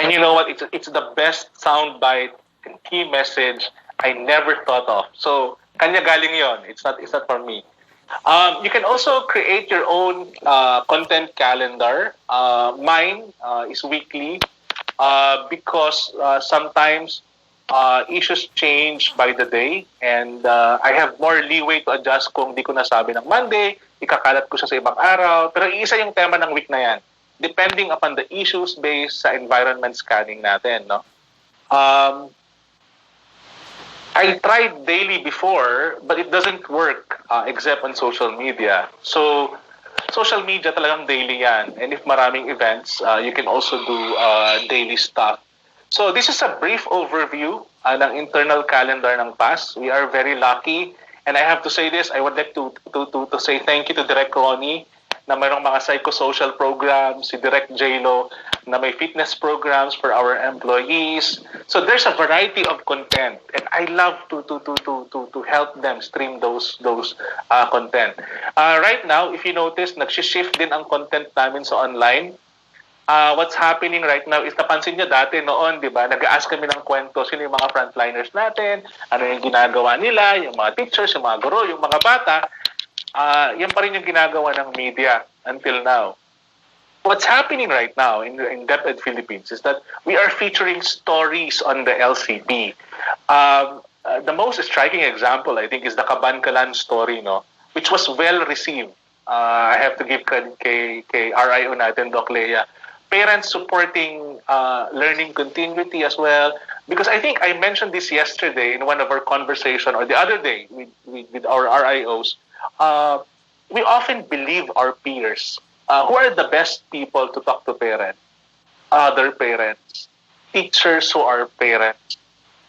And you know what? It's the best soundbite and key message I never thought of. So, kanya galing yon. It's not for me. You can also create your own content calendar. Mine is weekly because sometimes issues change by the day, and I have more leeway to adjust kung di ko nasabi ng Monday, ikakalat ko siya sa ibang araw. Pero iisa yung tema ng week na yan, depending upon the issues based sa environment scanning natin. No? I tried daily before, but it doesn't work except on social media. So, social media talagang daily yan. And if maraming events, you can also do daily stuff. So, this is a brief overview ng internal calendar ng PAS. We are very lucky. And I have to say this, I would like to say thank you to Direk Ronnie na mayroong mga psychosocial programs, si Direk J-Lo na may fitness programs for our employees. So there's a variety of content, and I love to help them stream those content. Right now, if you notice, nag-shift din ang content namin sa online. What's happening right now is, napansin niyo dati noon, di ba, nag-ask kami ng kwento, sino yung mga frontliners natin, ano yung ginagawa nila, yung mga teachers, yung mga guro, yung mga bata. Yan pa rin yung ginagawa ng media until now. What's happening right now in DepEd Philippines is that we are featuring stories on the LCP. The most striking example, I think, is the Kabankalan story, no, which was well received. I have to give credit kay RIO natin, Doc Lea. Parents supporting learning continuity as well. Because I think I mentioned this yesterday in one of our conversation, or the other day with our RIOs. We often believe our peers. Who are the best people to talk to parents? Other parents. Teachers who are parents.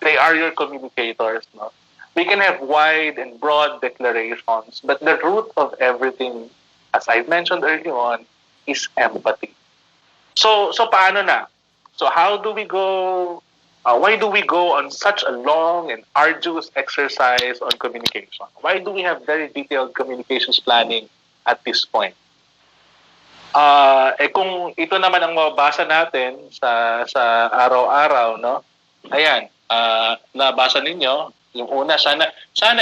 They are your communicators. No? We can have wide and broad declarations, but the root of everything, as I mentioned earlier on, is empathy. So paano na? So how do we go? Why do we go on such a long and arduous exercise on communication? Why do we have very detailed communications planning at this point? Kung ito naman ang mababasa natin sa araw-araw, no? Ayan, nabasa ninyo. Yung una, sana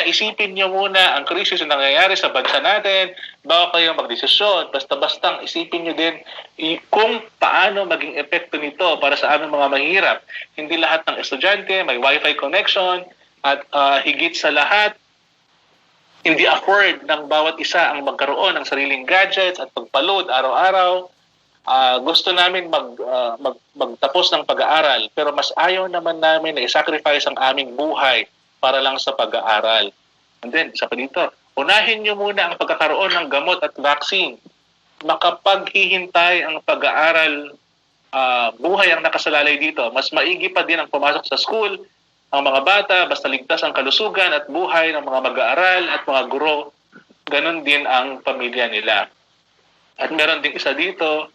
isipin nyo muna ang krisis na nangyayari sa bansa natin bago kayo magdesisyon. Basta-bastang isipin nyo din kung paano maging epekto nito para sa aming mga mahirap. Hindi lahat ng estudyante may wifi connection at higit sa lahat, hindi afford ng bawat isa ang magkaroon ng sariling gadgets at pagpaload araw-araw. Gusto namin magtapos ng pag-aaral, pero mas ayaw naman namin na i-sacrifice ang aming buhay para lang sa pag-aaral. And then, isa pa dito, unahin nyo muna ang pagkakaroon ng gamot at vaccine. Makapaghihintay ang pag-aaral, buhay ang nakasalalay dito. Mas maigi pa din ang pumasok sa school, ang mga bata, basta ligtas ang kalusugan at buhay ng mga mag-aaral at mga guro. Ganon din ang pamilya nila. At meron din isa dito,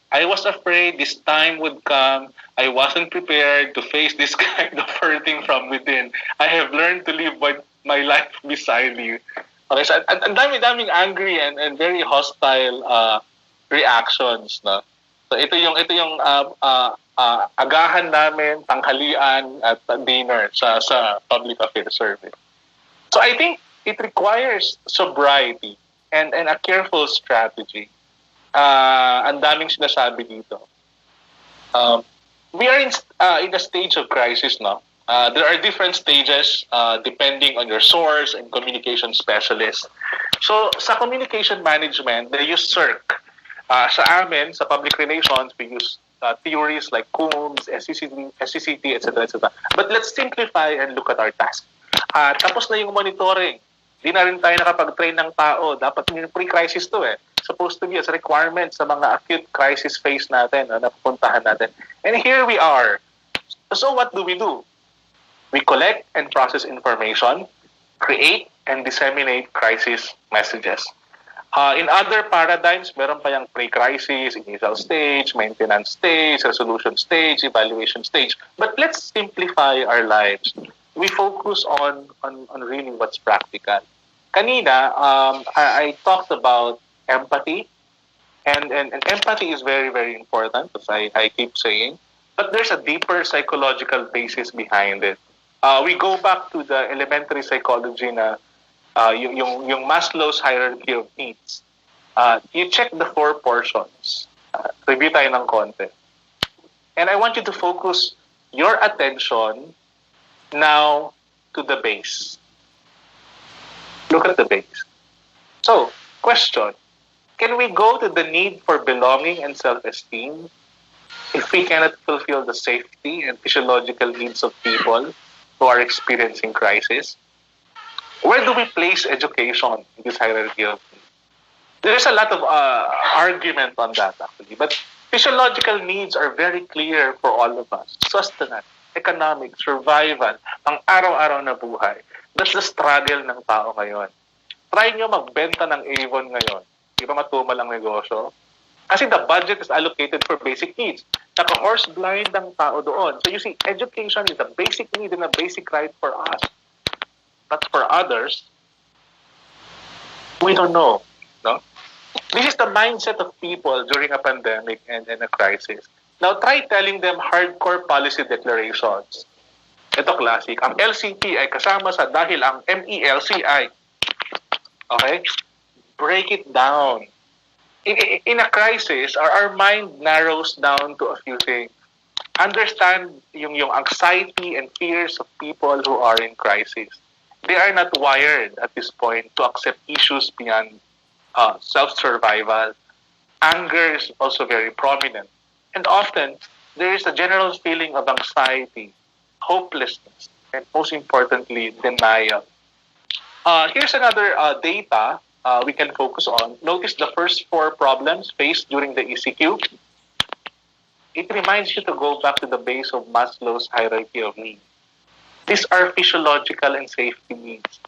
I was afraid this time would come. I wasn't prepared to face this kind of hurting from within. I have learned to live my life beside you. Okay, so ang dami-daming angry and very hostile reactions, no. So ito yung agahan namin, tanghalian at dinner sa public affairs service. So I think it requires sobriety and a careful strategy. Ang daming sinasabi dito. We are in a stage of crisis, no? There are different stages depending on your source and communication specialist. So, sa communication management, they use CIRC. Sa amin, sa public relations, we use theories like COMS, SCCT, etc., etc. But let's simplify and look at our task. Tapos na yung monitoring. Di na rin tayo nakapag-train ng tao. Dapat yung pre-crisis to eh. Supposed to be as a requirement sa mga acute crisis phase natin na napupuntahan natin. And here we are. So what do? We collect and process information, create and disseminate crisis messages. In other paradigms, meron pa yung pre-crisis, initial stage, maintenance stage, resolution stage, evaluation stage. But let's simplify our lives. We focus on really what's practical. Kanina, I talked about empathy, And empathy is very, very important, as I keep saying. But there's a deeper psychological basis behind it. We go back to the elementary psychology na yung Maslow's hierarchy of needs. You check the four portions. Review tayo ng konti. And I want you to focus your attention now to the base. Look at the base. So, question. Can we go to the need for belonging and self-esteem if we cannot fulfill the safety and physiological needs of people who are experiencing crisis? Where do we place education in this hierarchy of needs? There's a lot of argument on that, actually. But physiological needs are very clear for all of us. Sustenance, economic, survival, ang araw-araw na buhay. That's the struggle ng tao ngayon. Try nyo magbenta ng Avon ngayon. Di ba matumal ang negosyo? Kasi the budget is allocated for basic needs. Naka-horse blind ang tao doon. So you see, education is a basic need and a basic right for us. But for others, we don't know. No? This is the mindset of people during a pandemic and a crisis. Now, try telling them hardcore policy declarations. Ito classic. Ang LCP ay kasama sa dahil ang MELC ay. Okay? Break it down. In a crisis, our mind narrows down to a few things. Understand yung anxiety and fears of people who are in crisis. They are not wired at this point to accept issues beyond self-survival. Anger is also very prominent. And often, there is a general feeling of anxiety, hopelessness, and most importantly, denial. Here's another data we can focus on. Notice the first four problems faced during the ECQ. It reminds you to go back to the base of Maslow's hierarchy of needs. These are physiological and safety needs.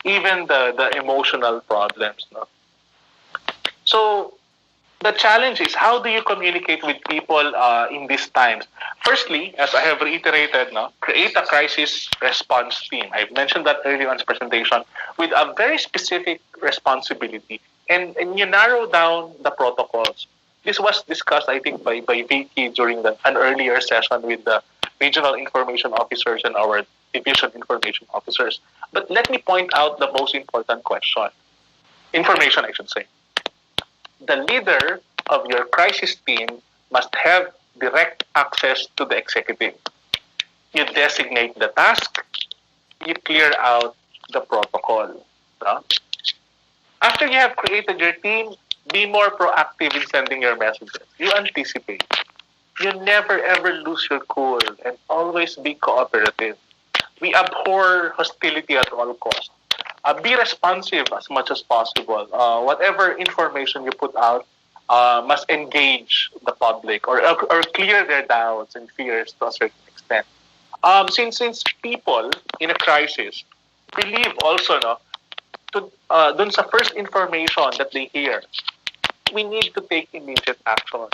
Even the emotional problems. No? So, the challenge is, how do you communicate with people in these times? Firstly, as I have reiterated, create a crisis response team. I've mentioned that earlier on this presentation, with a very specific responsibility. And you narrow down the protocols. This was discussed, I think, by Vicky during an earlier session with the regional information officers and our division information officers. But let me point out the most important question. Information, I should say. The leader of your crisis team must have direct access to the executive. You designate the task, you clear out the protocol. No? After you have created your team, be more proactive in sending your messages. You anticipate. You never ever lose your cool and always be cooperative. We abhor hostility at all costs. Be responsive as much as possible. Whatever information you put out must engage the public or clear their doubts and fears to a certain extent. Since people in a crisis believe also dun sa first information that they hear, we need to take immediate action.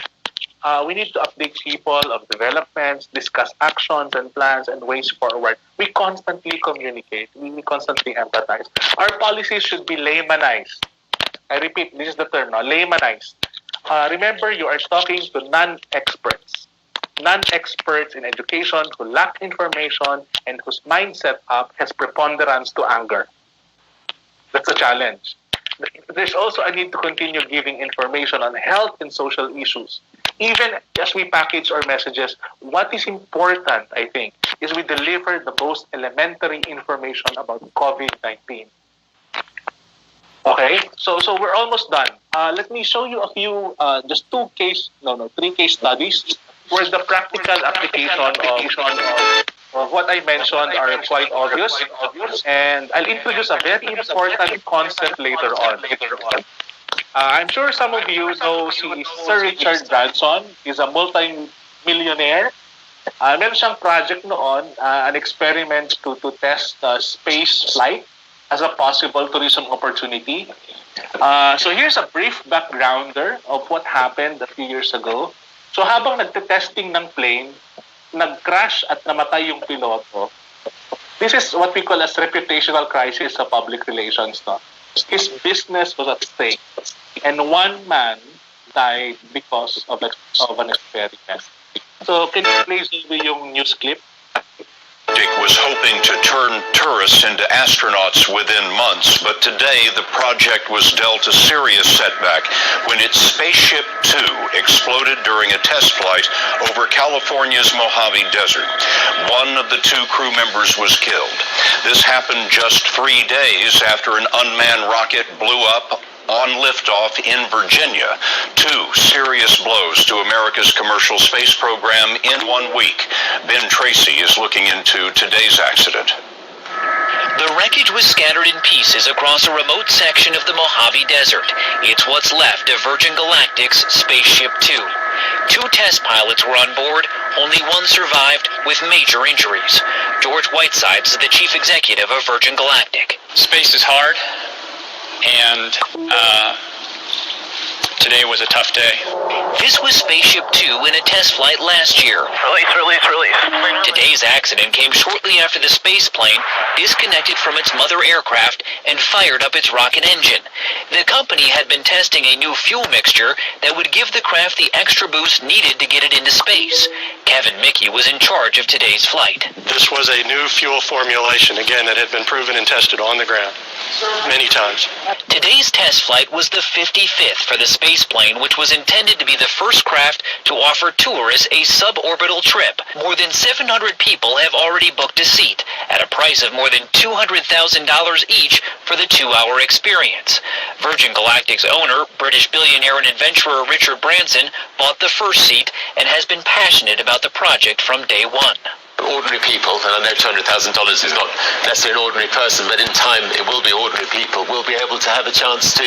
We need to update people of developments, discuss actions and plans and ways forward. We constantly communicate. We constantly empathize. Our policies should be laymanized. I repeat, this is the term now, laymanized. Remember, you are talking to non-experts. Non-experts in education who lack information and whose mindset up has preponderance to anger. That's a challenge. There's also a need to continue giving information on health and social issues. Even as we package our messages, what is important, I think, is we deliver the most elementary information about COVID-19. Okay, so we're almost done. Let me show you a few, just three case studies where the practical application of what I mentioned are quite obvious. And I'll introduce a very important concept later on. I'm sure some of you know si Sir Richard Branson. He's a multi-millionaire. Meron siyang project noon, an experiment to test space flight as a possible tourism opportunity. So here's a brief backgrounder of what happened a few years ago. So habang nagte-testing ng plane, nag-crash at namatay yung piloto. This is what we call as reputational crisis sa public relations. No? His business was at stake. And one man died because of an experiment. So, can you play Zoe yung news clip? Was hoping to turn tourists into astronauts within months, but today the project was dealt a serious setback when its Spaceship 2 exploded during a test flight over California's Mojave Desert. One of the 2 crew members was killed. This happened just 3 days after an unmanned rocket blew up on liftoff in Virginia. 2 serious blows to America's commercial space program in 1 week. Ben Tracy is looking into today's accident. The wreckage was scattered in pieces across a remote section of the Mojave Desert. It's what's left of Virgin Galactic's Spaceship 2. 2 test pilots were on board. Only 1 survived with major injuries. George Whitesides is the chief executive of Virgin Galactic. Space is hard, and today was a tough day. This was Spaceship 2 in a test flight last year. Release. Today's accident came shortly after the space plane disconnected from its mother aircraft and fired up its rocket engine. The company had been testing a new fuel mixture that would give the craft the extra boost needed to get it into space. Kevin Mickey was in charge of today's flight. This was a new fuel formulation, again, that had been proven and tested on the ground many times. Today's test flight was the 55th for the space plane, which was intended to be the first craft to offer tourists a suborbital trip. More than 700 people have already booked a seat at a price of more than $200,000 each for the 2-hour experience. Virgin Galactic's owner, British billionaire and adventurer Richard Branson, bought the first seat and has been passionate about the project from day one. Ordinary people, and I know $200,000 is not necessarily an ordinary person, but in time it will be ordinary people, will be able to have a chance to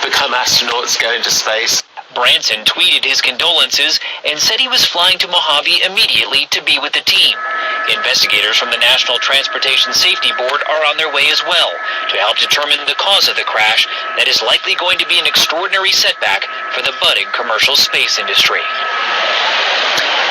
become astronauts, go into space. Branson tweeted his condolences and said he was flying to Mojave immediately to be with the team. Investigators from the National Transportation Safety Board are on their way as well to help determine the cause of the crash that is likely going to be an extraordinary setback for the budding commercial space industry.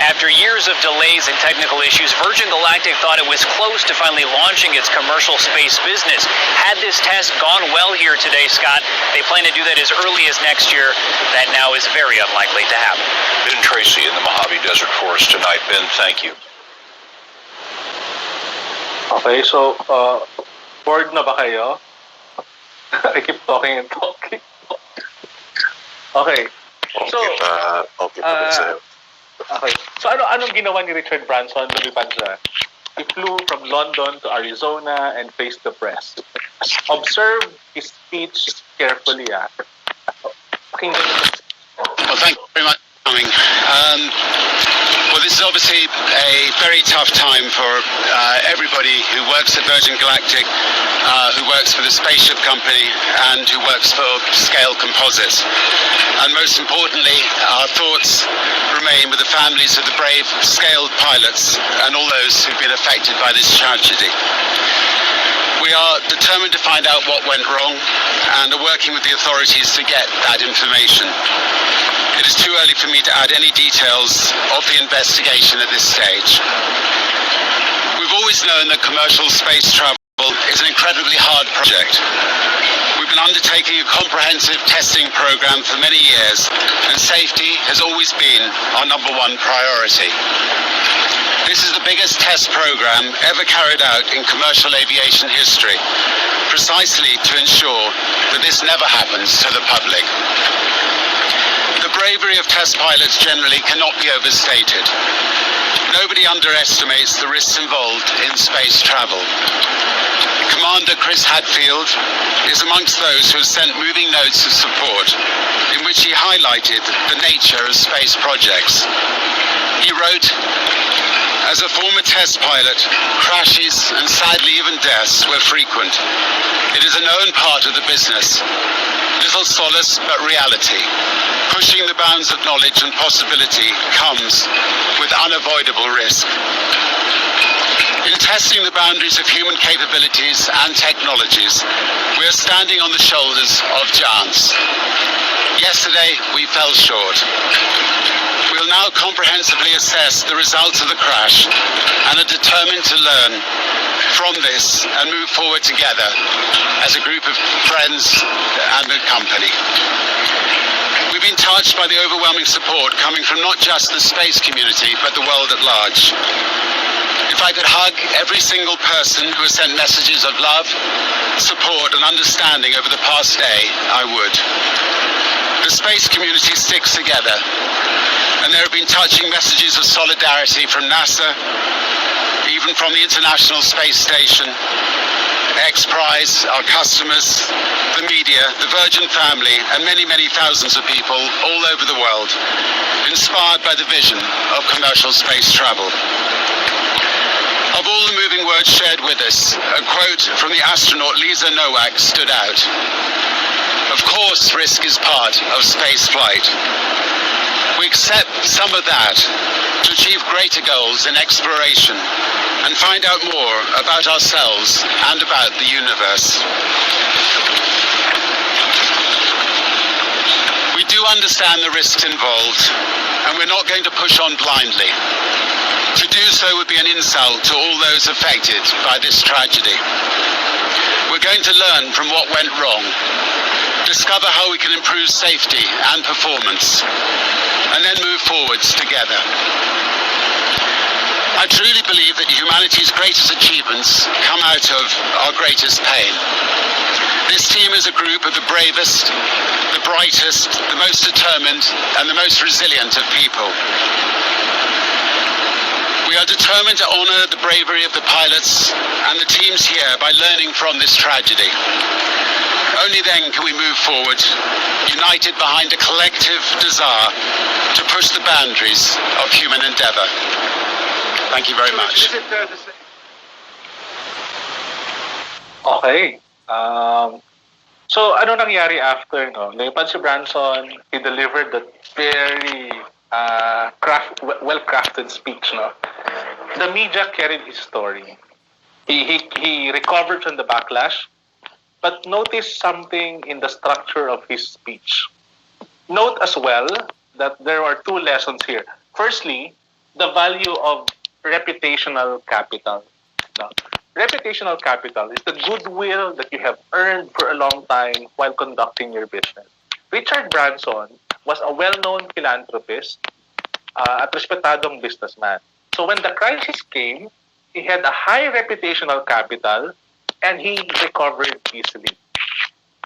After years of delays and technical issues, Virgin Galactic thought it was close to finally launching its commercial space business. Had this test gone well here today, Scott, they plan to do that as early as next year. That now is very unlikely to happen. Ben Tracy in the Mojave Desert for us tonight. Ben, thank you. Okay, so, bored na ba kayo? I keep talking and talking. Okay. So, okay. So anong ginawa ni Richard Branson? Lumipad siya. He flew from London to Arizona and faced the press. Observe his speech carefully. Well, thank you very much for coming. Well, this is obviously a very tough time for everybody who works at Virgin Galactic, who works for the spaceship company, and who works for Scale Composites. And most importantly, our thoughts remain with the families of the brave Scale pilots and all those who've been affected by this tragedy. We are determined to find out what went wrong and are working with the authorities to get that information. It is too early for me to add any details of the investigation at this stage. We've always known that commercial space travel is an incredibly hard project. We've been undertaking a comprehensive testing program for many years, and safety has always been our number 1 priority. This is the biggest test program ever carried out in commercial aviation history, precisely to ensure that this never happens to the public. The bravery of test pilots generally cannot be overstated. Nobody underestimates the risks involved in space travel. Commander Chris Hadfield is amongst those who have sent moving notes of support in which he highlighted the nature of space projects. He wrote, "As a former test pilot, crashes and sadly even deaths were frequent. It is a known part of the business. Little solace but reality. Pushing the bounds of knowledge and possibility comes with unavoidable risk. In testing the boundaries of human capabilities and technologies, we are standing on the shoulders of giants. Yesterday, we fell short. We will now comprehensively assess the results of the crash and are determined to learn from this and move forward together as a group of friends and a company. We been touched by the overwhelming support coming from not just the space community, but the world at large. If I could hug every single person who has sent messages of love, support and understanding over the past day, I would. The space community sticks together, and there have been touching messages of solidarity from NASA, even from the International Space Station, X-Prize, our customers, the media, the Virgin family, and many, many thousands of people all over the world, inspired by the vision of commercial space travel. Of all the moving words shared with us, a quote from the astronaut Lisa Nowak stood out. Of course, risk is part of space flight. We accept some of that to achieve greater goals in exploration and find out more about ourselves and about the universe. We do understand the risks involved, and we're not going to push on blindly. To do so would be an insult to all those affected by this tragedy. We're going to learn from what went wrong, discover how we can improve safety and performance, and then move forwards together. I truly believe that humanity's greatest achievements come out of our greatest pain. This team is a group of the bravest, the brightest, the most determined, and the most resilient of people. We are determined to honour the bravery of the pilots and the teams here by learning from this tragedy. Only then can we move forward, united behind a collective desire to push the boundaries of human endeavour. Thank you very much. Okay. So, ano nangyari after, no? Lumipad si Branson, he delivered that very well-crafted speech, no? The media carried his story. He recovered from the backlash, but notice something in the structure of his speech. Note as well that there are two lessons here. Firstly, the value of reputational capital. No? Reputational capital is the goodwill that you have earned for a long time while conducting your business. Richard Branson was a well-known philanthropist at respetadong businessman. So when the crisis came, he had a high reputational capital and he recovered easily.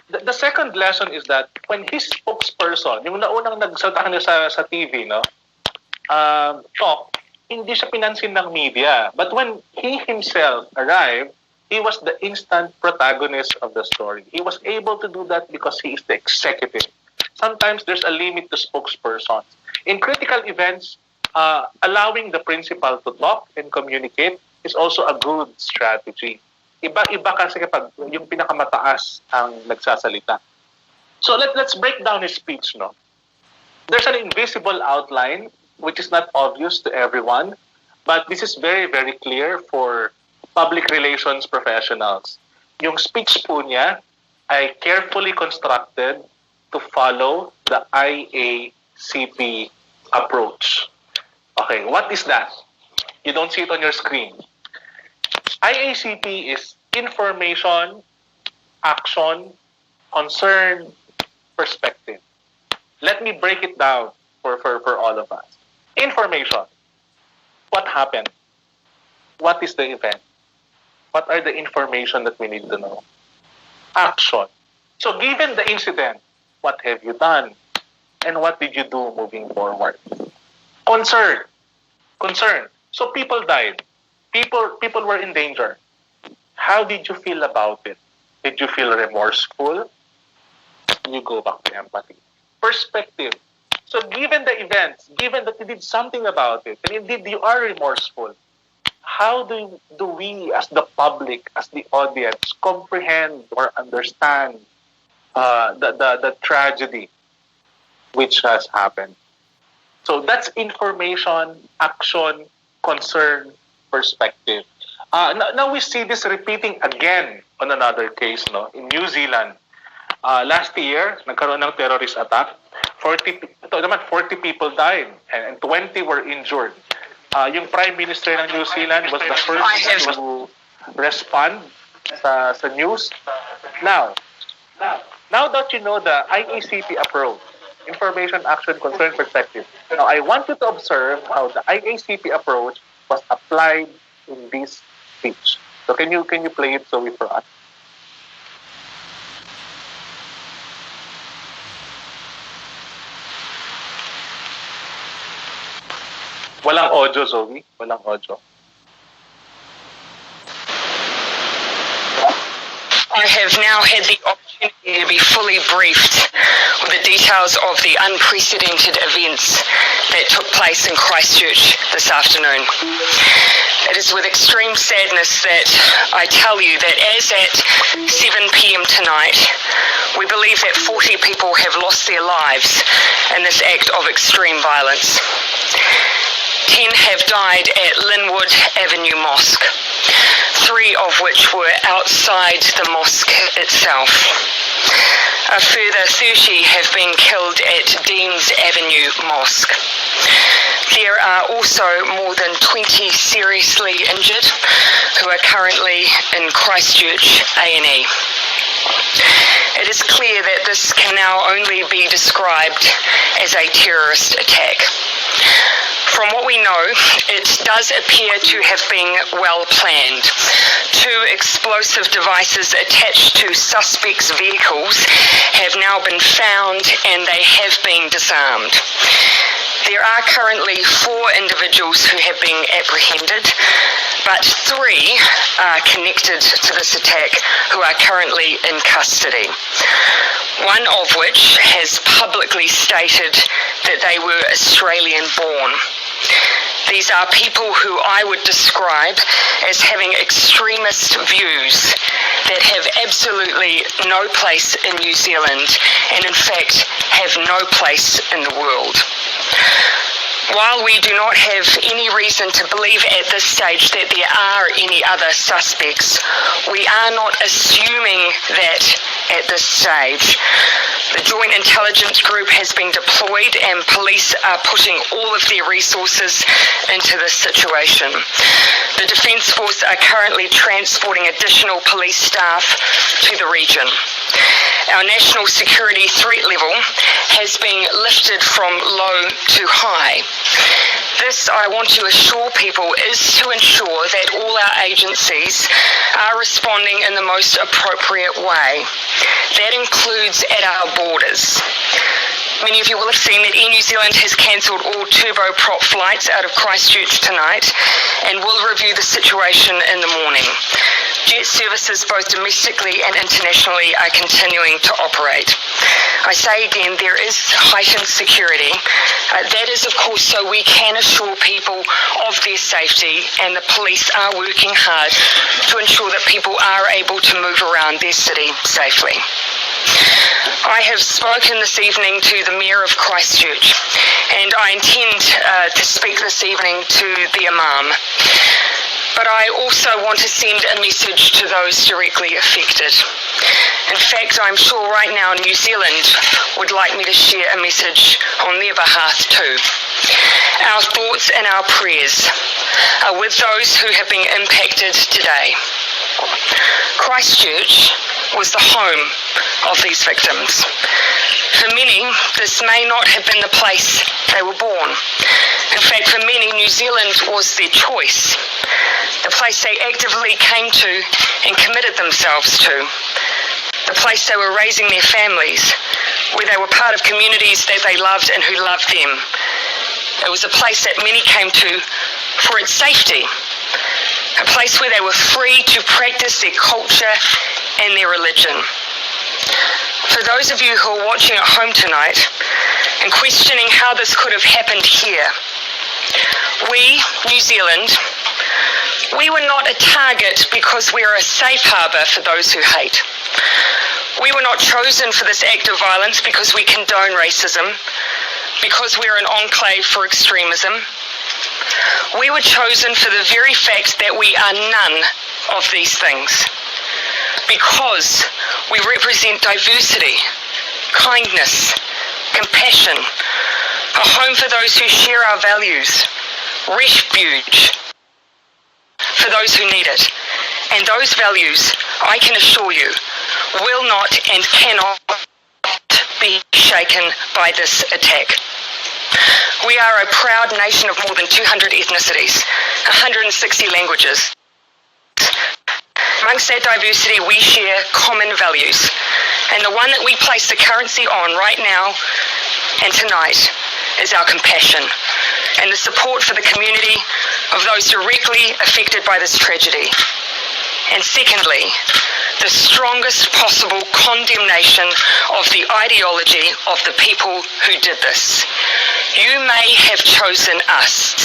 The second lesson is that when his spokesperson, yung naunang nagsalta kanya sa TV, no, talk, hindi siya pinansin ng media. But when he himself arrived, he was the instant protagonist of the story. He was able to do that because he is the executive. Sometimes there's a limit to spokespersons. In critical events, allowing the principal to talk and communicate is also a good strategy. Iba kasi kapag yung pinakamataas ang nagsasalita. So let's break down his speech, no? There's an invisible outline which is not obvious to everyone, but this is very, very clear for public relations professionals. Yung speech po niya ay carefully constructed to follow the IACP approach. Okay, what is that? You don't see it on your screen. IACP is information, action, concern, perspective. Let me break it down for all of us. Information. What happened? What is the event? What are the information that we need to know? Action. So given the incident, what have you done? And what did you do moving forward? Concern. Concern. So people died. People were in danger. How did you feel about it? Did you feel remorseful? You go back to empathy. Perspective. So given the events, given that you did something about it, and indeed you are remorseful, how do we as the public, as the audience, comprehend or understand the tragedy which has happened? So that's information, action, concern, perspective. Now we see this repeating again on another case, no, in New Zealand. Last year, nagkaroon ng terrorist attack. 40 people died and 20 were injured. Yung Prime Minister ng New Zealand was the first to respond sa news. Now that you know the IACP approach, information, action, concern, perspective. Now, I want you to observe how the IACP approach was applied in this speech. So can you play it, Zoe, for us? Walang audio, Zoe. Walang audio. I have now had the opportunity to be fully briefed with the details of the unprecedented events that took place in Christchurch this afternoon. It is with extreme sadness that I tell you that as at 7 p.m. tonight, we believe that 40 people have lost their lives in this act of extreme violence. 10 have died at Linwood Avenue Mosque, 3 of which were outside the mosque itself. A further 30 have been killed at Deans Avenue Mosque. There are also more than 20 seriously injured who are currently in Christchurch A&E. It is clear that this can now only be described as a terrorist attack. From what we know, it does appear to have been well planned. 2 explosive devices attached to suspects' vehicles have now been found and they have been disarmed. There are currently 4 individuals who have been apprehended, but 3 are connected to this attack who are currently in custody. One of which has publicly stated that they were Australian born. These are people who I would describe as having extremist views that have absolutely no place in New Zealand and in fact have no place in the world. While we do not have any reason to believe at this stage that there are any other suspects, we are not assuming that at this stage. The Joint Intelligence Group has been deployed and police are putting all of their resources into this situation. The Defence Force are currently transporting additional police staff to the region. Our national security threat level has been lifted from low to high. This, I want to assure people, is to ensure that all our agencies are responding in the most appropriate way. That includes at our borders. Many of you will have seen that Air New Zealand has cancelled all turboprop flights out of Christchurch tonight and will review the situation in the morning. Jet services both domestically and internationally are continuing to operate. I say again, there is heightened security. That is, of course, so we can assure people of their safety, and the police are working hard to ensure that people are able to move around their city safely. I have spoken this evening to the Mayor of Christchurch, and I intend to speak this evening to the Imam. But I also want to send a message to those directly affected. In fact, I'm sure right now New Zealand would like me to share a message on their behalf too. Our thoughts and our prayers are with those who have been impacted today. Christchurch was the home of these victims. For many, this may not have been the place they were born. In fact, for many, New Zealand was their choice, the place they actively came to and committed themselves to, the place they were raising their families, where they were part of communities that they loved and who loved them. It was a place that many came to for its safety, a place where they were free to practice their culture and their religion. For those of you who are watching at home tonight and questioning how this could have happened here, we, New Zealand, we were not a target because we are a safe harbour for those who hate. We were not chosen for this act of violence because we condone racism, because we're an enclave for extremism. We were chosen for the very fact that we are none of these things, because we represent diversity, kindness, compassion, a home for those who share our values, refuge for those who need it. And those values, I can assure you, will not and cannot be shaken by this attack. We are a proud nation of more than 200 ethnicities, 160 languages. Amongst that diversity, we share common values. And the one that we place the currency on right now and tonight is our compassion and the support for the community of those directly affected by this tragedy. And secondly, the strongest possible condemnation of the ideology of the people who did this. You may have chosen us,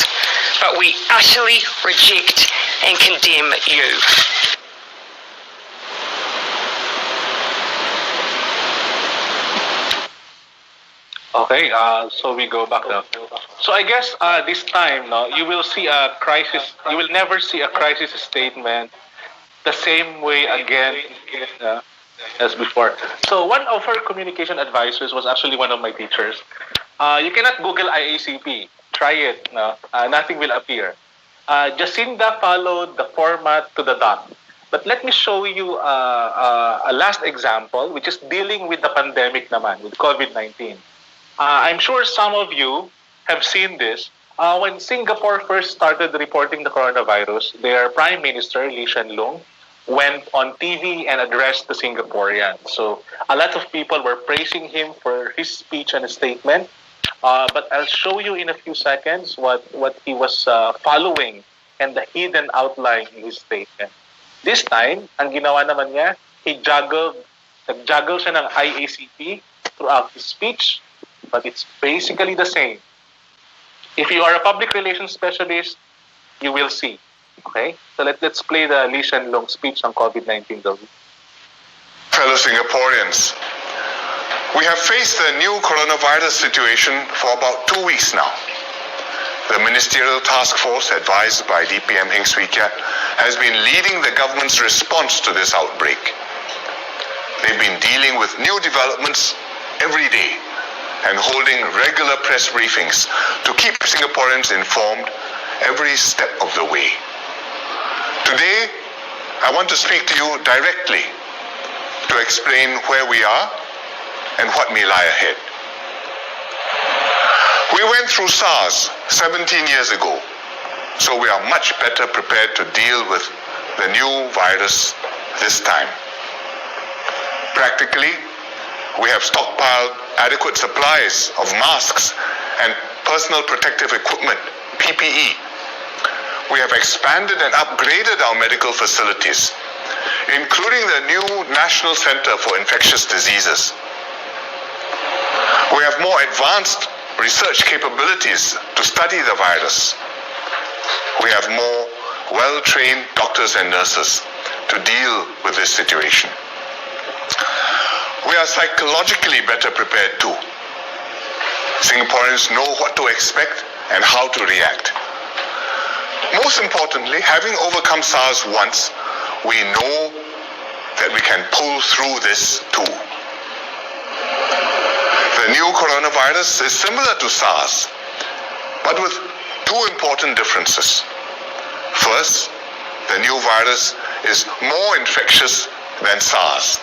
but we utterly reject and condemn you. Okay, so we go back now. So I guess this time, no, you will see a crisis. You will never see a crisis statement the same way again as before. So one of her communication advisors was actually one of my teachers. You cannot Google IACP. Try it. No? Nothing will appear. Jacinda followed the format to the dot. But let me show you a last example, which is dealing with the pandemic naman, with COVID-19. I'm sure some of you have seen this. When Singapore first started reporting the coronavirus, their Prime Minister, Lee Hsien Loong, went on TV and addressed the Singaporeans. So a lot of people were praising him for his speech and statement. But I'll show you in a few seconds what he was following and the hidden outline in his statement. This time, ang ginawa naman niya, nag-juggle siya ng IACP throughout his speech, but it's basically the same. If you are a public relations specialist, you will see. Okay? So let's play the Lee Hsien Loong speech on COVID-19. Fellow Singaporeans, we have faced the new coronavirus situation for about 2 weeks now. The ministerial task force advised by DPM Heng Swee Keat has been leading the government's response to this outbreak. They've been dealing with new developments every day and holding regular press briefings to keep Singaporeans informed every step of the way. Today, I want to speak to you directly to explain where we are and what may lie ahead. We went through SARS 17 years ago, so we are much better prepared to deal with the new virus this time. Practically, we have stockpiled adequate supplies of masks and personal protective equipment, PPE. We have expanded and upgraded our medical facilities, including the new National Center for Infectious Diseases. We have more advanced research capabilities to study the virus. We have more well-trained doctors and nurses to deal with this situation. We are psychologically better prepared too. Singaporeans know what to expect and how to react. Most importantly, having overcome SARS once, we know that we can pull through this too. The new coronavirus is similar to SARS, but with two important differences. First, the new virus is more infectious than SARS.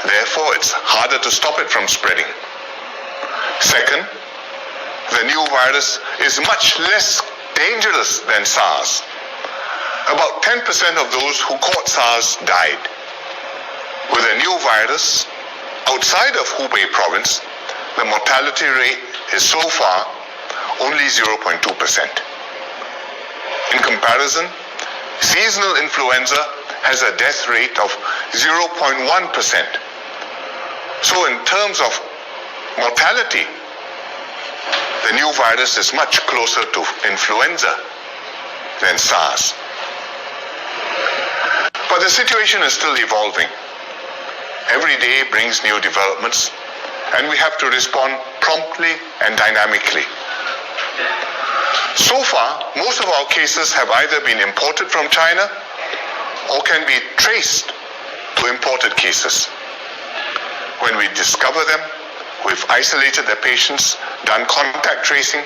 Therefore, it's harder to stop it from spreading. Second, the new virus is much less dangerous than SARS. About 10% of those who caught SARS died. With a new virus, outside of Hubei province, the mortality rate is so far only 0.2%. In comparison, seasonal influenza has a death rate of 0.1%. So in terms of mortality, the new virus is much closer to influenza than SARS. But the situation is still evolving. Every day brings new developments, and we have to respond promptly and dynamically. So far, most of our cases have either been imported from China or can be traced to imported cases. When we discover them, we've isolated the patients, done contact tracing,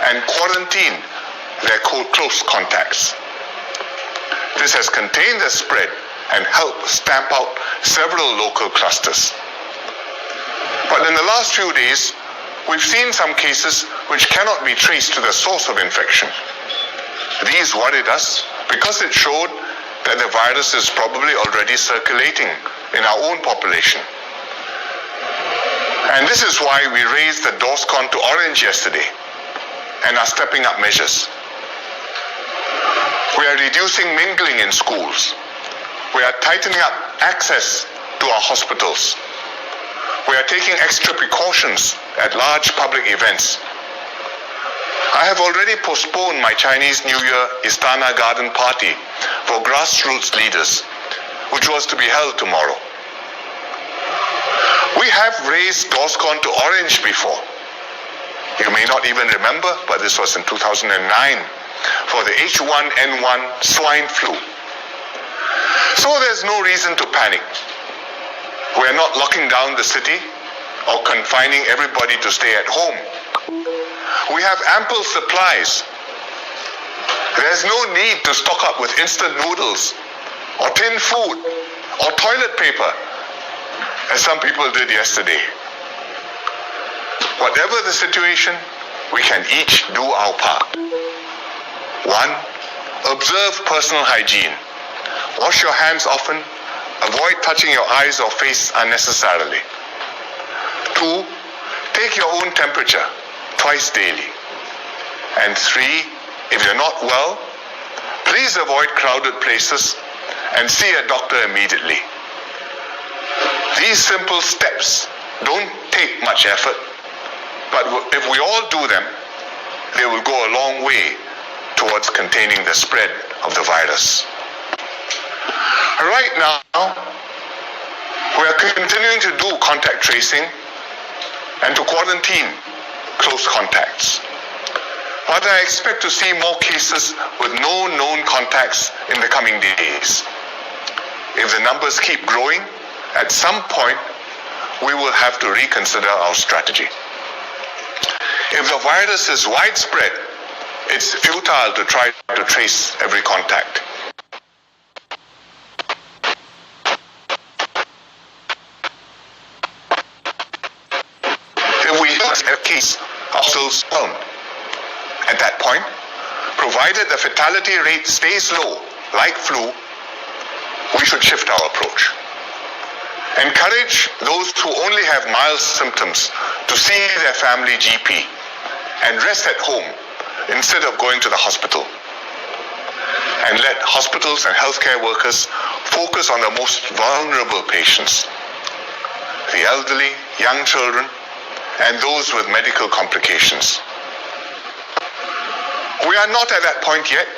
and quarantined their close contacts. This has contained the spread and helped stamp out several local clusters. But in the last few days, we've seen some cases which cannot be traced to the source of infection. These worried us because it showed that the virus is probably already circulating in our own population. And this is why we raised the DORSCON to orange yesterday and are stepping up measures. We are reducing mingling in schools. We are tightening up access to our hospitals. We are taking extra precautions at large public events. I have already postponed my Chinese New Year Istana Garden party for grassroots leaders, which was to be held tomorrow. We have raised DORSCON to orange before. You may not even remember, but this was in 2009 for the H1N1 swine flu. So there's no reason to panic. We are not locking down the city or confining everybody to stay at home. We have ample supplies. There's no need to stock up with instant noodles or tin food or toilet paper, as some people did yesterday. Whatever the situation, we can each do our part. 1, observe personal hygiene. Wash your hands often. Avoid touching your eyes or face unnecessarily. 2, take your own temperature twice daily. And 3, if you're not well, please avoid crowded places and see a doctor immediately. These simple steps don't take much effort, but if we all do them, they will go a long way towards containing the spread of the virus. Right now, we are continuing to do contact tracing and to quarantine close contacts. But I expect to see more cases with no known contacts in the coming days. If the numbers keep growing, at some point, we will have to reconsider our strategy. If the virus is widespread, it's futile to try to trace every contact. If we have a case of cells found, at that point, provided the fatality rate stays low, like flu, we should shift our approach. Encourage those who only have mild symptoms to see their family GP and rest at home instead of going to the hospital. And let hospitals and healthcare workers focus on the most vulnerable patients, the elderly, young children, and those with medical complications. We are not at that point yet.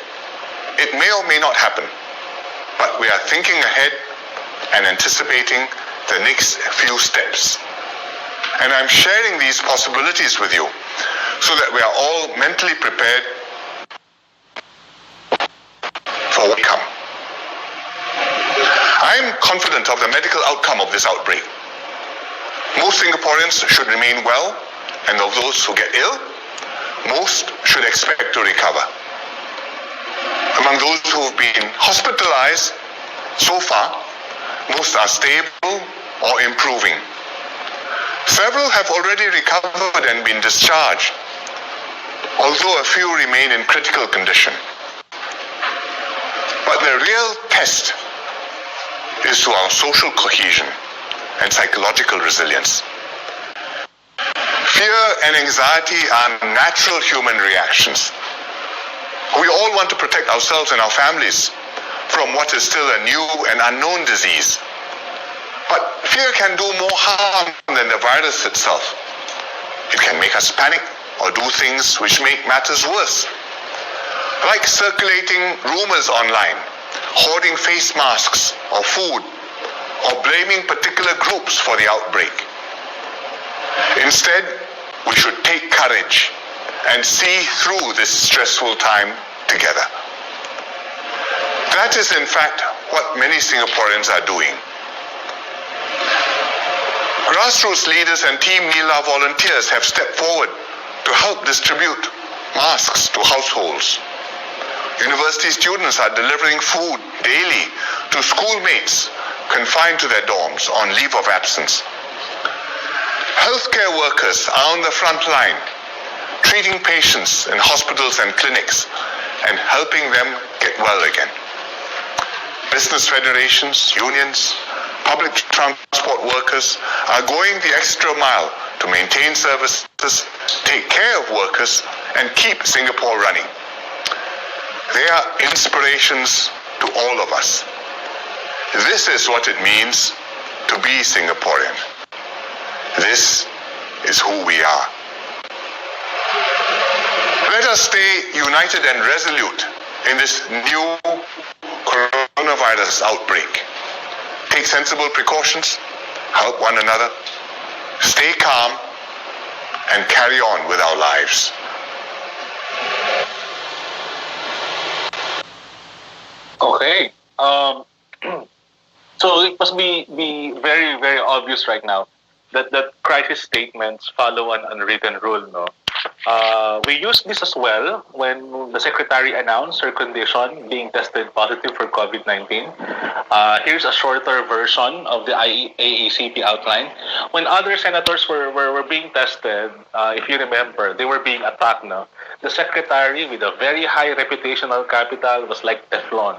It may or may not happen, but we are thinking ahead and anticipating the next few steps. And I'm sharing these possibilities with you so that we are all mentally prepared for what come. I am confident of the medical outcome of this outbreak. Most Singaporeans should remain well, and of those who get ill, most should expect to recover. Among those who have been hospitalized so far, most are stable or improving. Several have already recovered and been discharged, although a few remain in critical condition. But the real test is to our social cohesion and psychological resilience. Fear and anxiety are natural human reactions. We all want to protect ourselves and our families from what is still a new and unknown disease. But fear can do more harm than the virus itself. It can make us panic or do things which make matters worse, like circulating rumors online, hoarding face masks or food, or blaming particular groups for the outbreak. Instead, we should take courage and see through this stressful time together. That is, in fact, what many Singaporeans are doing. Grassroots leaders and Team Nila volunteers have stepped forward to help distribute masks to households. University students are delivering food daily to schoolmates confined to their dorms on leave of absence. Healthcare workers are on the front line, treating patients in hospitals and clinics and helping them get well again. Business federations, unions, public transport workers are going the extra mile to maintain services, take care of workers, and keep Singapore running. They are inspirations to all of us. This is what it means to be Singaporean. This is who we are. Let us stay united and resolute in this new coronavirus outbreak. Take sensible precautions, help one another, stay calm, and carry on with our lives. Okay. So it must be very, very obvious right now that crisis statements follow an unwritten rule, no? We used this as well when the secretary announced her condition being tested positive for COVID-19. Here's a shorter version of the AACP outline. When other senators were being tested, if you remember, they were being attacked. No? The secretary with a very high reputational capital was like Teflon.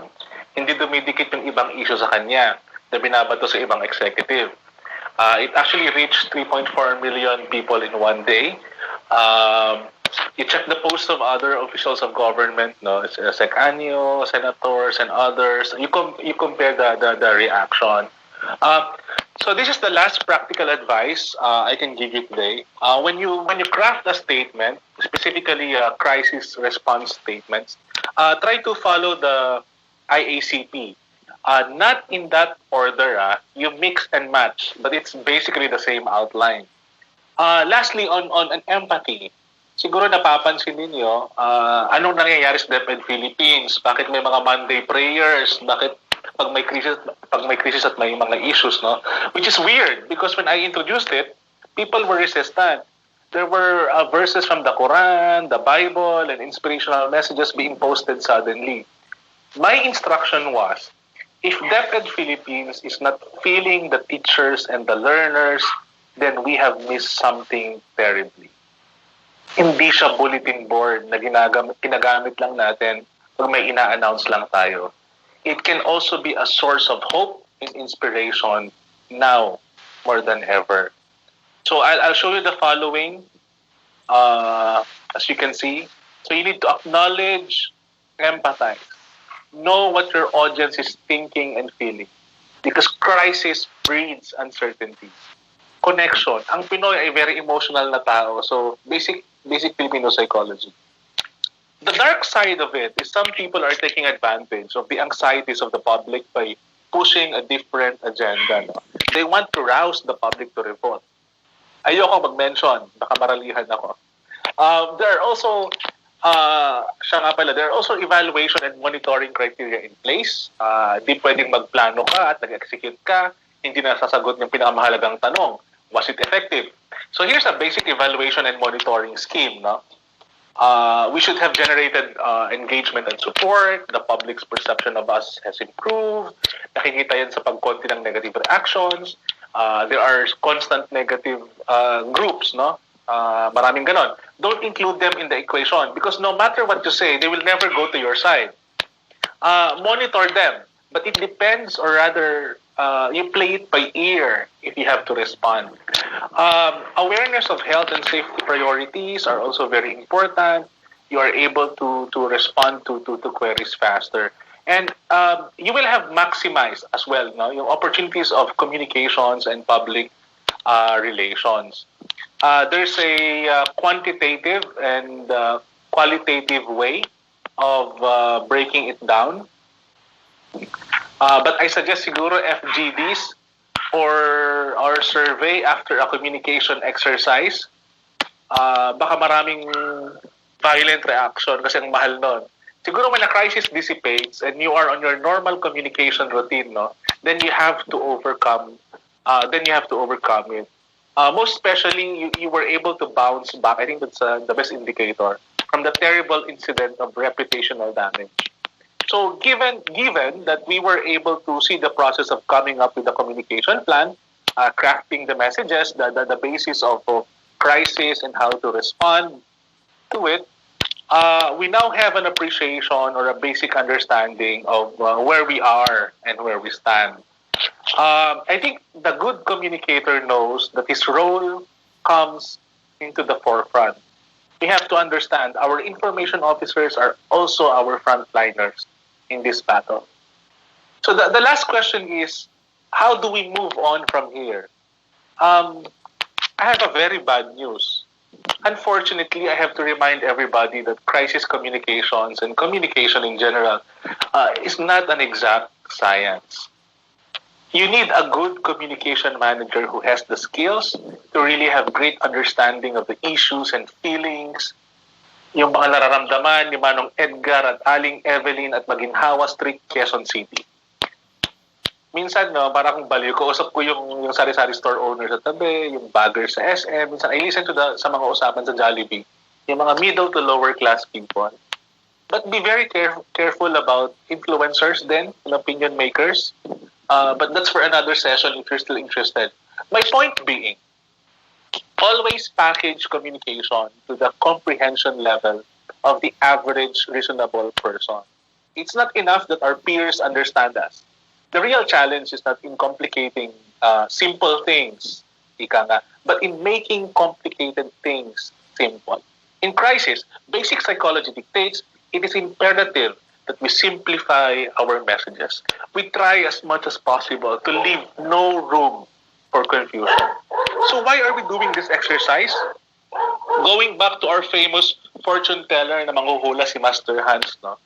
Hindi dumidikit yung ibang issue sa kanya na binabato sa ibang executive. It actually reached 3.4 million people in one day. You check the posts of other officials of government, no, Sec Anyo, senators, and others. You compare the reaction. So this is the last practical advice I can give you today. When you craft a statement, specifically crisis response statements, try to follow the IACP. Not in that order. You mix and match, but it's basically the same outline. Lastly, on an empathy, siguro napapansin ninyo, anong nangyayari sa DepEd Philippines? Bakit may mga Monday prayers? Bakit pag may crisis at may mga issues, no? Which is weird because when I introduced it, people were resistant. There were verses from the Quran, the Bible, and inspirational messages being posted suddenly. My instruction was, if DepEd Philippines is not feeling the teachers and the learners, then we have missed something terribly. Hindi siya bulletin board na ginagamit lang natin pag may ina-announce lang tayo. It can also be a source of hope and inspiration now more than ever. So I'll show you the following, as you can see. So you need to acknowledge, empathize, know what your audience is thinking and feeling. Because crisis breeds uncertainty. Connection. Ang Pinoy ay very emotional na tao. So, basic Filipino psychology. The dark side of it is some people are taking advantage of the anxieties of the public by pushing a different agenda. No? They want to rouse the public to revolt. Ayoko mag-mention. Baka maralihan ako. There are also there are also evaluation and monitoring criteria in place. Di pwedeng magplano ka at nag-execute ka. Hindi na sasagot yung pinakamahalagang tanong. Was it effective? So here's a basic evaluation and monitoring scheme. No? We should have generated engagement and support. The public's perception of us has improved. Nakikita yan sa pagkonti ng negative reactions. There are constant negative groups. No? Maraming ganon. Don't include them in the equation because no matter what you say, they will never go to your side. Monitor them. But it depends, or rather, you play it by ear if you have to respond. Awareness of health and safety priorities are also very important. You are able to respond to queries faster. And you will have maximized as well, no, yung opportunities of communications and public relations. There's a quantitative and qualitative way of breaking it down. But I suggest siguro FGDs or our survey after a communication exercise. Baka maraming violent reaction kasi ang mahal nun. Siguro when a crisis dissipates and you are on your normal communication routine, no, then you have to overcome it. Most especially, you were able to bounce back. I think that's the best indicator from the terrible incident of reputational damage. So given that we were able to see the process of coming up with a communication plan, crafting the messages, the basis of crisis and how to respond to it, we now have an appreciation or a basic understanding of where we are and where we stand. I think the good communicator knows that his role comes into the forefront. We have to understand our information officers are also our frontliners in this battle. So the last question is, how do we move on from here? I have a very bad news. Unfortunately, I have to remind everybody that crisis communications and communication in general is not an exact science. You need a good communication manager who has the skills to really have great understanding of the issues and feelings, yung mga nararamdaman ni Manong Edgar at Aling Evelyn at Maginhawa Street, Quezon City. Minsan, no, parang baliw ko, usap ko yung sari-sari store owner sa tabi, yung bagger sa SM. Minsan, I listen to sa mga usapan sa Jollibee, yung mga middle to lower class people. But be very careful about influencers then, and opinion makers. But that's for another session if you're still interested. My point being, always package communication to the comprehension level of the average reasonable person. It's not enough that our peers understand us. The real challenge is not in complicating simple things, ika nga, but in making complicated things simple. In crisis, basic psychology dictates it is imperative that we simplify our messages. We try as much as possible to leave no room for confusion. So why are we doing this exercise? Going back to our famous fortune teller na manghuhula si Master Hans, no?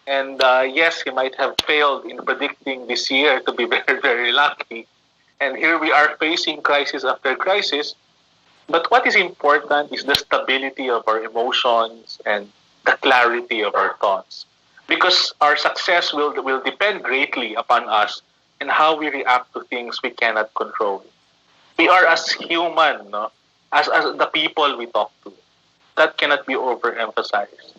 And yes, he might have failed in predicting this year to be very, very lucky. And here we are facing crisis after crisis. But what is important is the stability of our emotions and the clarity of our thoughts. Because our success will depend greatly upon us and how we react to things we cannot control. We are as human, no? as the people we talk to. That cannot be overemphasized.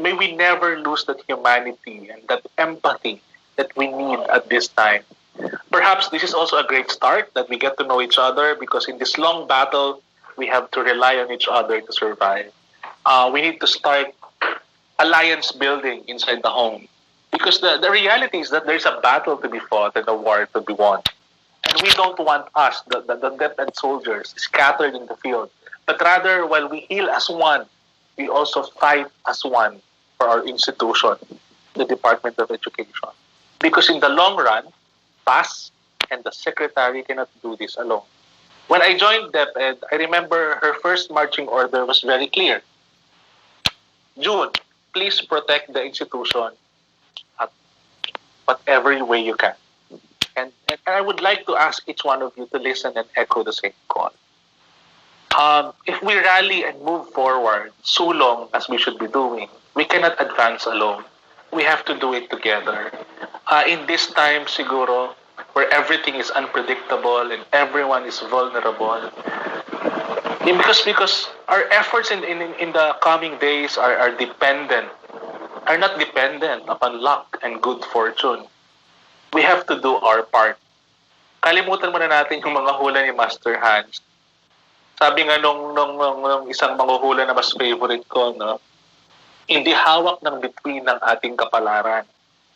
May we never lose that humanity and that empathy that we need at this time. Perhaps this is also a great start that we get to know each other because in this long battle, we have to rely on each other to survive. We need to start alliance building inside the home because the reality is that there's a battle to be fought and a war to be won. And we don't want us, the dead soldiers, scattered in the field. But rather, while we heal as one, we also fight as one for our institution, the Department of Education. Because in the long run, PAS and the secretary cannot do this alone. When I joined DepEd, I remember her first marching order was very clear. June, please protect the institution at whatever way you can. And I would like to ask each one of you to listen and echo the same call. If we rally and move forward so long as we should be doing, we cannot advance alone. We have to do it together. In this time, siguro, where everything is unpredictable and everyone is vulnerable, because our efforts in the coming days are not dependent upon luck and good fortune. We have to do our part. Kalimutan muna natin yung mga hula ni Master Hans. Sabi nga nung isang manghuhula na mas favorite ko, no? Hindi hawak ng bituin ng ating kapalaran.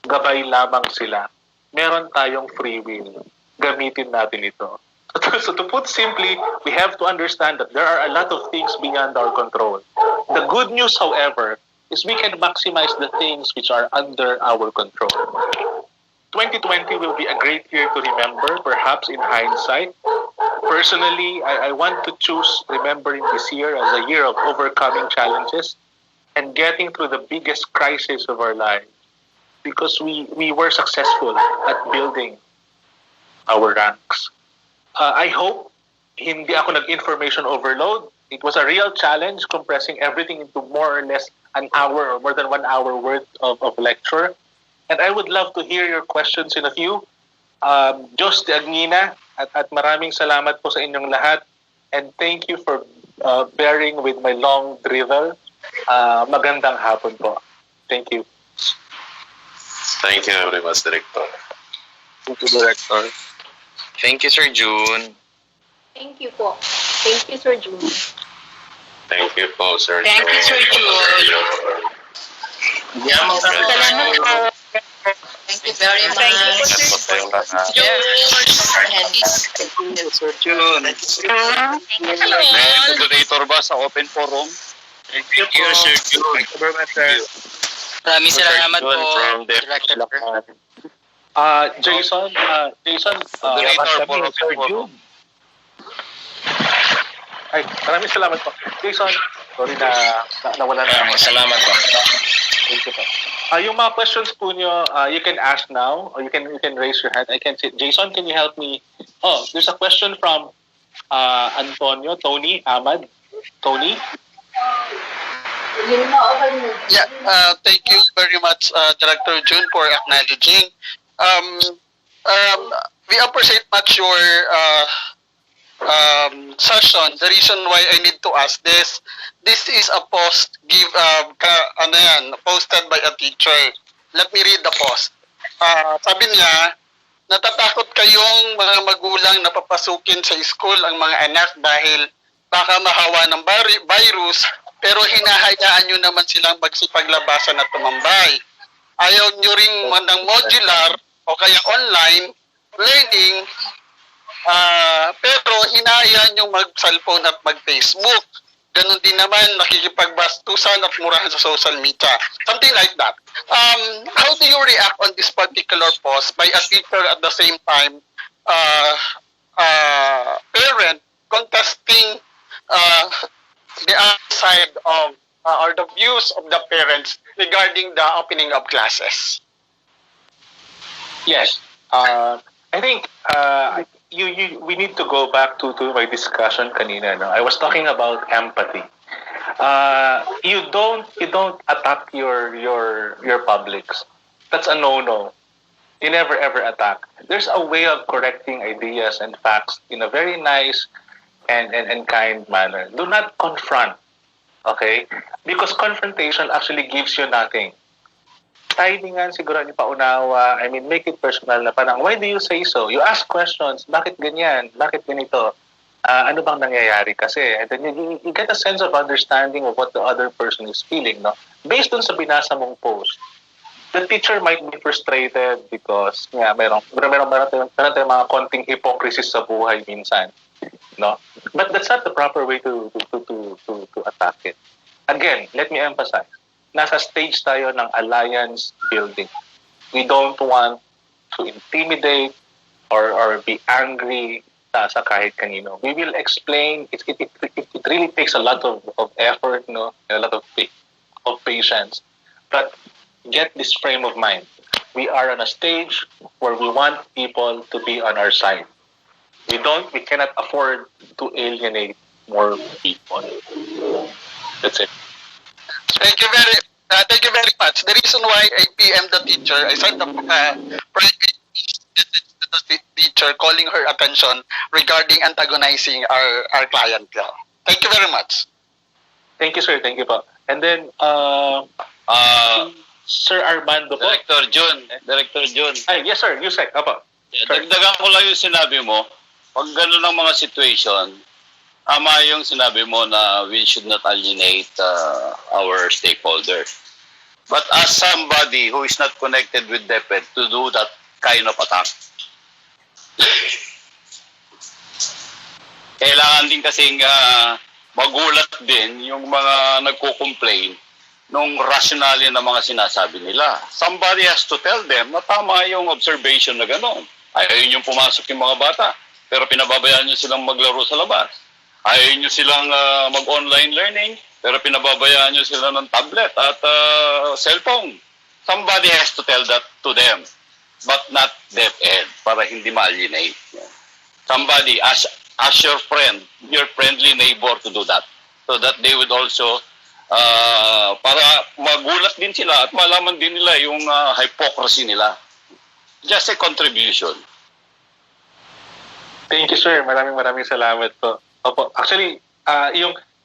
Gabay lamang sila. Meron tayong free will. Gamitin natin ito. So to put simply, we have to understand that there are a lot of things beyond our control. The good news, however, is we can maximize the things which are under our control. 2020 will be a great year to remember, perhaps in hindsight. Personally, I want to choose remembering this year as a year of overcoming challenges and getting through the biggest crisis of our lives because we were successful at building our ranks. I hope hindi ako nag-information overload. It was a real challenge compressing everything into more or less an hour or more than 1 hour worth of lecture. And I would love to hear your questions in a few. Diyos de Agnina, at maraming salamat po sa inyong lahat. And thank you for bearing with my long drivel. Magandang hapon po. Thank you. Thank you very much, Director. Thank you, Director. Thank you, Sir June. Thank you po. Thank you, Sir June. Thank you po, Sir Thank you, Sir June. Salamat po. Thank you very much. Sir June. May moderator ba sa open forum? Thank you, Sir June. Thank you very much, sir. Maraming salamat po. From the Jason, Moderator for open forum. ay, maraming salamat po. Jason, sorry na nawala na. Salamat po. Thank you po. Yung mga questions po nyo, you can ask now or you can raise your hand. I can say, Jason, can you help me? Oh, there's a question from Antonio, Tony, Ahmad. Tony? Yeah, thank you very much, Director June, for acknowledging. We appreciate much your session. The reason why I need to ask this is a post posted by a teacher. Let me read the post. Sabi niya, natatakot kayong mga magulang na papasukin sa school ang mga anak dahil baka mahawa ng virus, pero hinahayaan nyo naman silang magsipaglabasan at tumambay. Ayaw nyo ring ng modular o kaya online learning, pero hinahayaan nyo mag-cellphone at mag-Facebook. Ganon din naman, nakikipagbastusan at murahan sa social media. Something like that. How do you react on this particular post by a teacher at the same time parent contesting the other side of or the views of the parents regarding the opening of classes? Yes. I think we need to go back to my discussion kanina. No? I was talking about empathy. You don't attack your publics. That's a no-no. You never ever attack. There's a way of correcting ideas and facts in a very nice and kind manner. Do not confront. Okay? Because confrontation actually gives you nothing. Tidingan siguro ni paunawa, I mean, make it personal na parang, why do you say so? You ask questions, bakit ganyan? Bakit ganito? Ano bang nangyayari kasi? And then you get a sense of understanding of what the other person is feeling, no? Based dun sa binasa mong post, the teacher might be frustrated because meron tayong mga konting hypocrisy sa buhay minsan, no? But that's not the proper way to attack it. Again, let me emphasize. Nasa stage tayo ng alliance building. We don't want to intimidate or be angry sa kahit kanino. We will explain. It really takes a lot of effort, no, and a lot of patience. But get this frame of mind. We are on a stage where we want people to be on our side. We cannot afford to alienate more people. That's it. Thank you very much. The reason why I PM the teacher, I sent a private message to the teacher calling her attention regarding antagonizing our client. Thank you very much. Thank you, sir. Thank you po. And then, Sir Armando po. Director June. Ay, yes, sir. You say. Apo. Dagdagan ko lang yung sinabi mo. Pag gano'n ang mga situation, tama yung sinabi mo na we should not alienate our stakeholders. But as somebody who is not connected with DepEd to do that kind of attack, kailangan din kasing magulat din yung mga nagko-complain nung rationale na mga sinasabi nila. Somebody has to tell them na tama yung observation na gano'n. Ayaw yung pumasok yung mga bata, pero pinababayaan nyo silang maglaro sa labas. Ayaw nyo silang mag-online learning, pero pinababayaan nyo sila ng tablet at cellphone. Somebody has to tell that to them, but not DepEd, para hindi ma-alienate. Somebody, as your friend, your friendly neighbor to do that, so that they would also, para magulat din sila at malaman din nila yung hypocrisy nila. Just a contribution. Thank you, sir. Maraming salamat po. Opo. Actually,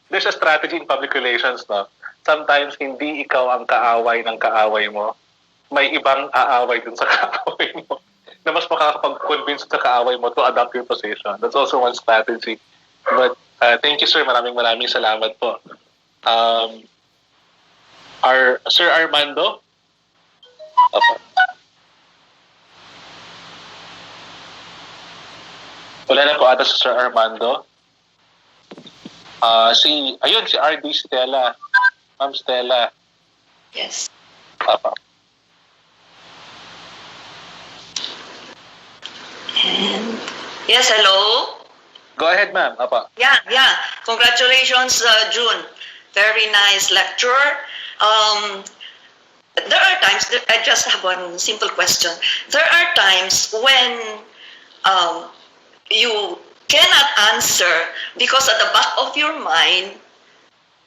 there's a strategy in public relations, no? Sometimes hindi ikaw ang kaaway ng kaaway mo. May ibang aaway dun sa kaaway mo. na mas makakapag-convince sa kaaway mo to adopt your position. That's also one strategy. But thank you, sir. Maraming salamat po. Sir Armando? Opo. Wala na po ata si Sir Armando. Si RD Stella. Ma'am Stella. Yes. Papa. And yes, hello. Go ahead, ma'am. Papa. Yeah. Congratulations, June. Very nice lecture. There are times, I just have one simple question. There are times when you cannot answer because at the back of your mind,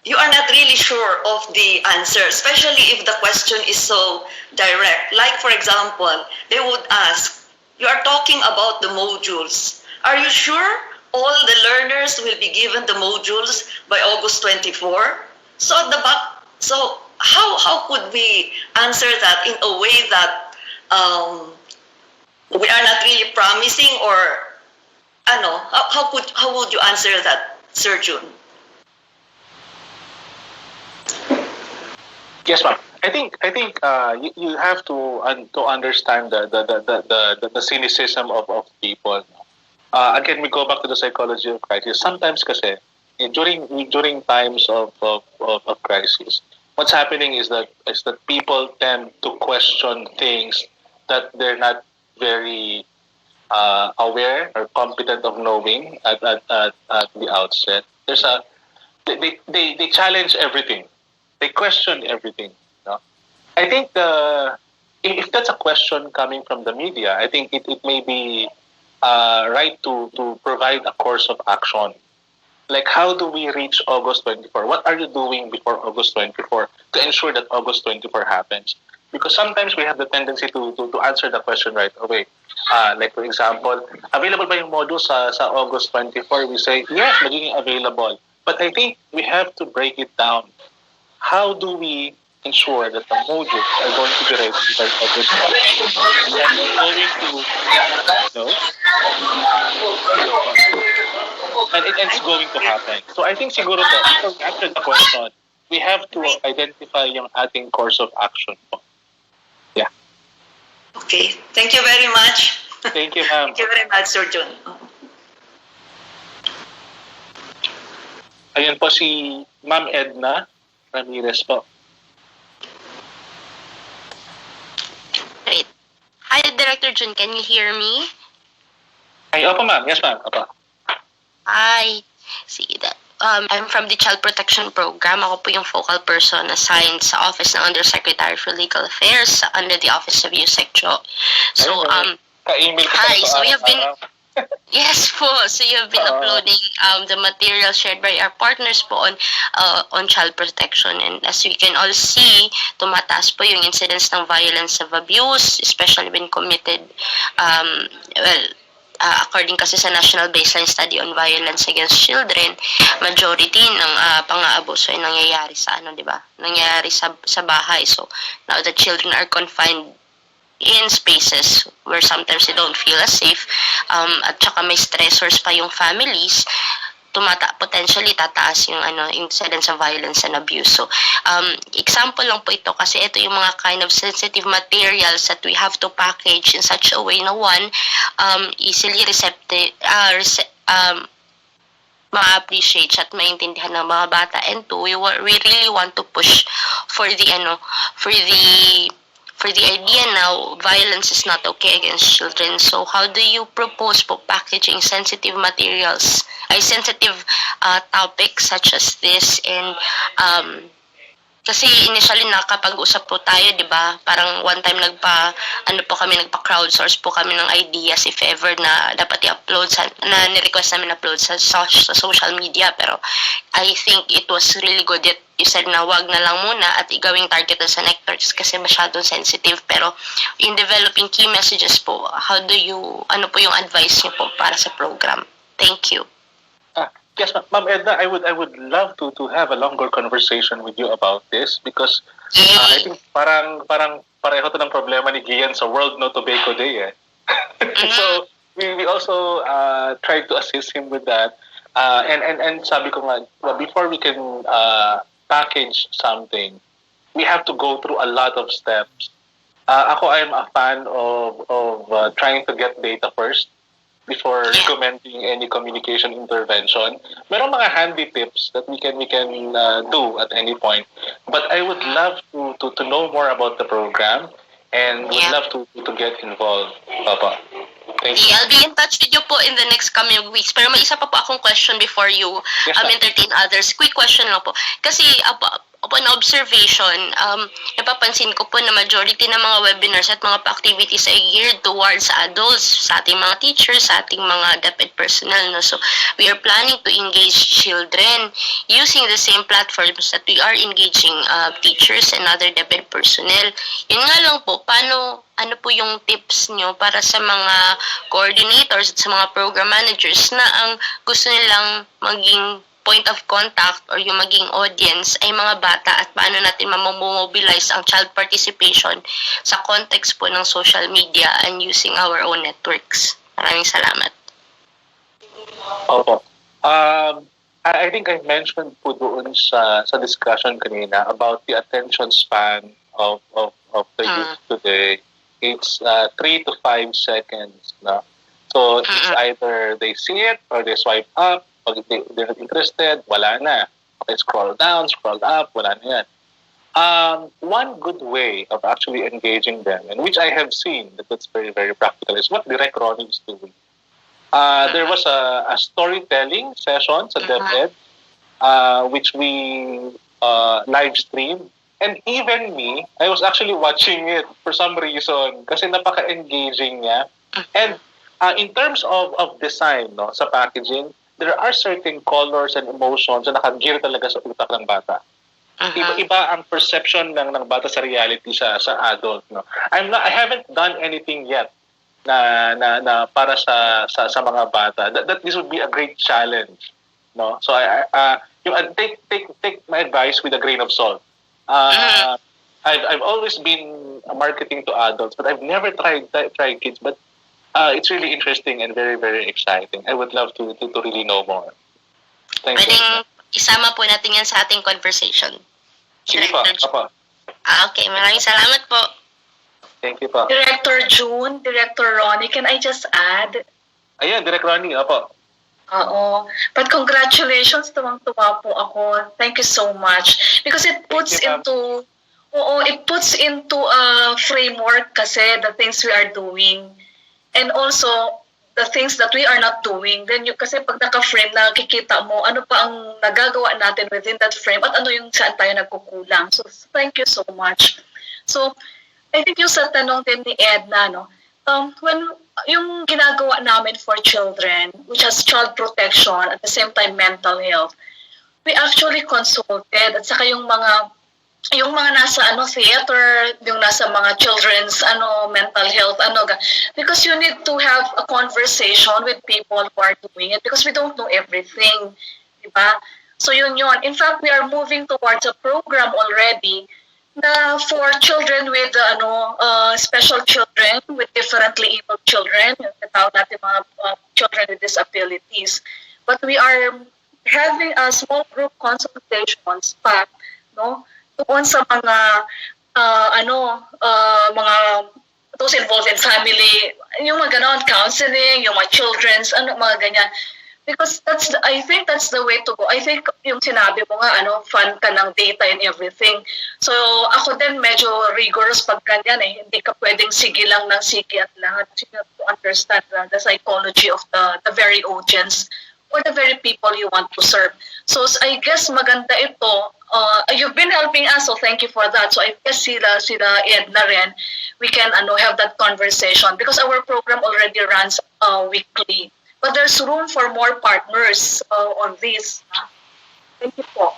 you are not really sure of the answer, especially if the question is so direct. Like, for example, they would ask, you are talking about the modules. Are you sure all the learners will be given the modules by August 24? So how could we answer that in a way that we are not really promising, or how would you answer that, Sir June? Yes, ma'am. I think you have to understand the cynicism of people. Again, we go back to the psychology of crisis. Sometimes kasi during times of crisis, what's happening is that people tend to question things that they're not very aware or competent of knowing at the outset. They challenge everything. They question everything. No? I think if that's a question coming from the media, I think it may be right to provide a course of action. Like, how do we reach August 24? What are you doing before August 24 to ensure that August 24 happens? Because sometimes we have the tendency to answer the question right away. Like, for example, available ba yung module sa August 24? We say, yes, magiging available. But I think we have to break it down. How do we ensure that the modules are going to be ready by August 24? And we're going to, and it's going to happen. So I think siguro po, before we answer the question, we have to identify yung ating course of action po. Yeah. Okay. Thank you very much. Thank you, ma'am. Thank you very much, Sir June. Ayan po si Ma'am Edna Ramirez po. Great. Hi, Director Jun. Can you hear me? Ay, opo ma'am. Yes, ma'am. Opo. Hi. See that. I'm from the Child Protection Program. Ako po yung focal person assigned sa Office ng Undersecretary for Legal Affairs under the Office of USECJO. So, hi. So, we have been... Yes po. So you have been uploading the material shared by our partners po on child protection, and as we can all see, tumataas po yung incidence ng violence of abuse, especially when committed according kasi sa National Baseline Study on Violence Against Children, majority ng pang-aabuso ay nangyayari sa di ba? Nangyayari sa bahay. So now the children are confined in spaces where sometimes they don't feel as safe, at saka may stressors pa yung families, potentially tataas yung incidence of violence and abuse. So example lang po ito kasi ito yung mga kind of sensitive materials that we have to package in such a way na one, easily ma-appreciate at maintindihan ng mga bata, and two, we really want to push for the idea now, violence is not okay against children. So how do you propose po packaging sensitive materials, sensitive topics such as this? And kasi initially nakapag-usap po tayo, di ba? Parang one time nagpa-crowdsource po kami ng ideas if ever na dapat i-upload na ni-request namin upload sa social media. Pero I think it was really good that you said na wag na lang muna at igawing target sa networks kasi masyadong sensitive. Pero in developing key messages po, ano po yung advice niyo po para sa program? Thank you. Yes, Ma'am Edna, I would love to have a longer conversation with you about this because I think parang pareho to ng problema ni Gian sa World No Tobacco Day . So we also tried to assist him with that. And sabi ko nga, well, before we can package something, we have to go through a lot of steps. Ako, I'm a fan of trying to get data first before recommending any communication intervention. Merong mga handy tips that we can do at any point. But I would love to know more about the program and would love to get involved. Papa. Thank you. I'll be in touch with you po in the next coming weeks. Pero may isa pa po akong question before you entertain others. Quick question lang po. Kasi upon observation, napapansin ko po na majority ng mga webinars at mga activities ay geared towards adults, sa ating mga teachers, sa ating mga DepEd personnel. No? So, we are planning to engage children using the same platforms that we are engaging teachers and other DepEd personnel. Yun nga lang po, ano po yung tips nyo para sa mga coordinators at sa mga program managers na ang gusto nilang maging point of contact or yung maging audience ay mga bata at paano natin mamobilize ang child participation sa context po ng social media and using our own networks. Maraming salamat. Opo. I think I mentioned po doon sa discussion kanina about the attention span of the youth today. It's 3 to 5 seconds. No? So it's either they see it or they swipe up. Pag they're not interested, wala na. Okay, scroll down, scroll up, wala na yan. One good way of actually engaging them, and which I have seen that's very, very practical, is what Direct Ronnie is doing. There was a storytelling session sa DepEd, which we live streamed. And even me, I was actually watching it for some reason kasi napaka-engaging niya. And in terms of design, no, sa packaging, there are certain colors and emotions na nakagear talaga sa utak ng bata. Iba-iba ang perception ng bata sa reality sa adult. No? I haven't done anything yet na para sa mga bata. That this would be a great challenge. No? So take my advice with a grain of salt. I've always been marketing to adults, but I've never tried kids. But it's really interesting and very, very exciting. I would love to really know more. Thank you. Pwedeng isama po natin yan sa ating conversation. Sige po. Okay, maraming salamat po. Thank you po. Director June, Director Ronnie, can I just add? Ayan, Direct Ronnie, opo. Oo. But congratulations, tuwang-tuwa po ako. Thank you so much. Because it puts into a framework kasi the things we are doing. And also, the things that we are not doing. Then kasi pag naka-frame, nakikita mo ano pa ang nagagawa natin within that frame at ano yung saan tayo nagkukulang. So, thank you so much. So, I think yung sa tanong din ni Edna, no? When yung ginagawa namin for children, which has child protection, at the same time mental health, we actually consulted at saka yung mga nasa theater, yung nasa mga children's mental health because you need to have a conversation with people who are doing it because we don't know everything, diba? So yun. In fact, we are moving towards a program already na for children with special children, with differently abled children, yung tawag natin mga children with disabilities. But we are having a small group consultations pa, no? Doon sa mga mga those involved in family, yung mga ganon, counseling, yung mga children's, mga ganyan. Because I think that's the way to go. I think yung sinabi mo nga, fan ka ng data and everything. So, ako din medyo rigorous pag ganyan eh. Hindi ka pwedeng sige lang ng sige at lahat. You have to understand the psychology of the very audience or the very people you want to serve. So, I guess maganda ito. You've been helping us, so thank you for that. So, I guess sila Edna rin, we can have that conversation because our program already runs weekly. But there's room for more partners on this. Thank you po.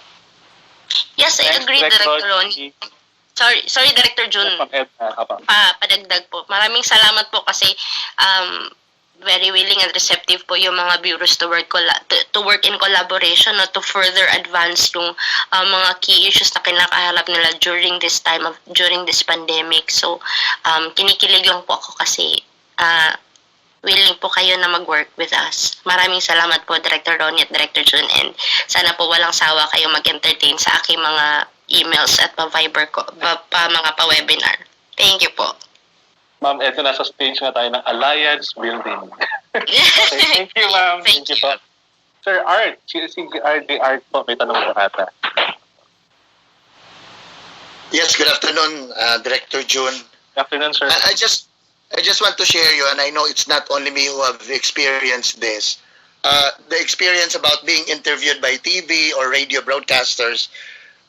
Yes, I agree, Director Ronnie. Sorry, Director June. Padagdag po. Maraming salamat po kasi very willing and receptive po yung mga bureaus to work in collaboration to further advance yung mga key issues na kinakaharap nila during this pandemic. So, kinikilig lang po ako kasi willing po kayo na mag-work with us. Maraming salamat po, Director Ronnie at Director June, and sana po walang sawa kayo mag-entertain sa aking mga emails at pa-Viber ko, mga pa-webinar. Thank you po. Ma'am, eto nasa stage nga tayo ng alliance building. Okay, thank you, ma'am. Thank you po. Sir Art, si Art po, may tanong po ata. Yes, good afternoon, Director June. Good afternoon, sir. I just want to share you, and I know it's not only me who have experienced this, the experience about being interviewed by TV or radio broadcasters,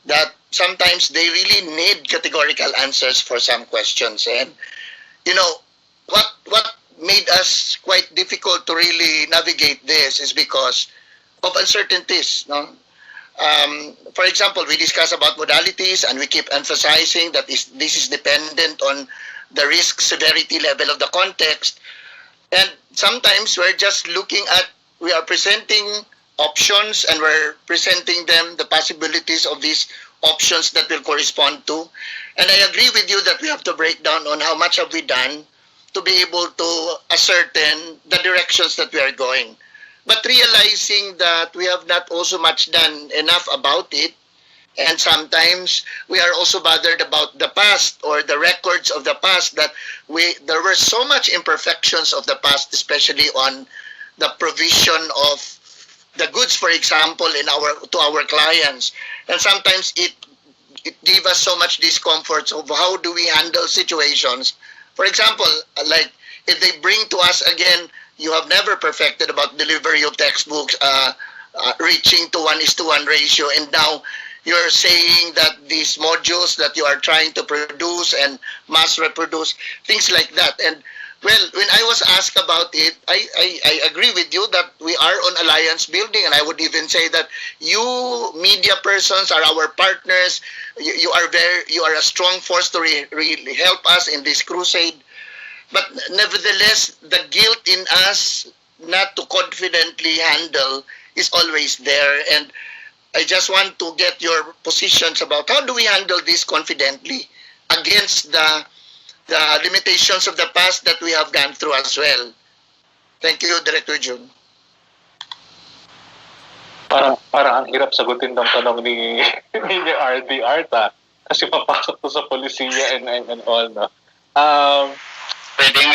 that sometimes they really need categorical answers for some questions. And, you know, what made us quite difficult to really navigate this is because of uncertainties, no? For example, we discuss about modalities and we keep emphasizing that this is dependent on the risk severity level of the context. And sometimes we're just looking at, we are presenting options and we're presenting them the possibilities of these options that will correspond to. And I agree with you that we have to break down on how much have we done to be able to ascertain the directions that we are going. But realizing that we have not also much done enough about it, and sometimes we are also bothered about the past or the records of the past, that there were so much imperfections of the past, especially on the provision of the goods, for example, to our clients. And sometimes it gave us so much discomfort of how do we handle situations. For example, like if they bring to us again, you have never perfected about delivery of textbooks, reaching to 1:1 ratio, and now you're saying that these modules that you are trying to produce and mass reproduce, things like that. And well, when I was asked about it, I agree with you that we are on alliance building, and I would even say that you media persons are our partners. You are a strong force to really help us in this crusade. But nevertheless, the guilt in us not to confidently handle is always there. And I just want to get your positions about how do we handle this confidently against the limitations of the past that we have gone through as well. Thank you, Director June. Parang ang hirap sagutin ng tanong ni RD Arta kasi papasok to sa polisiya and all, no? Pwedeng,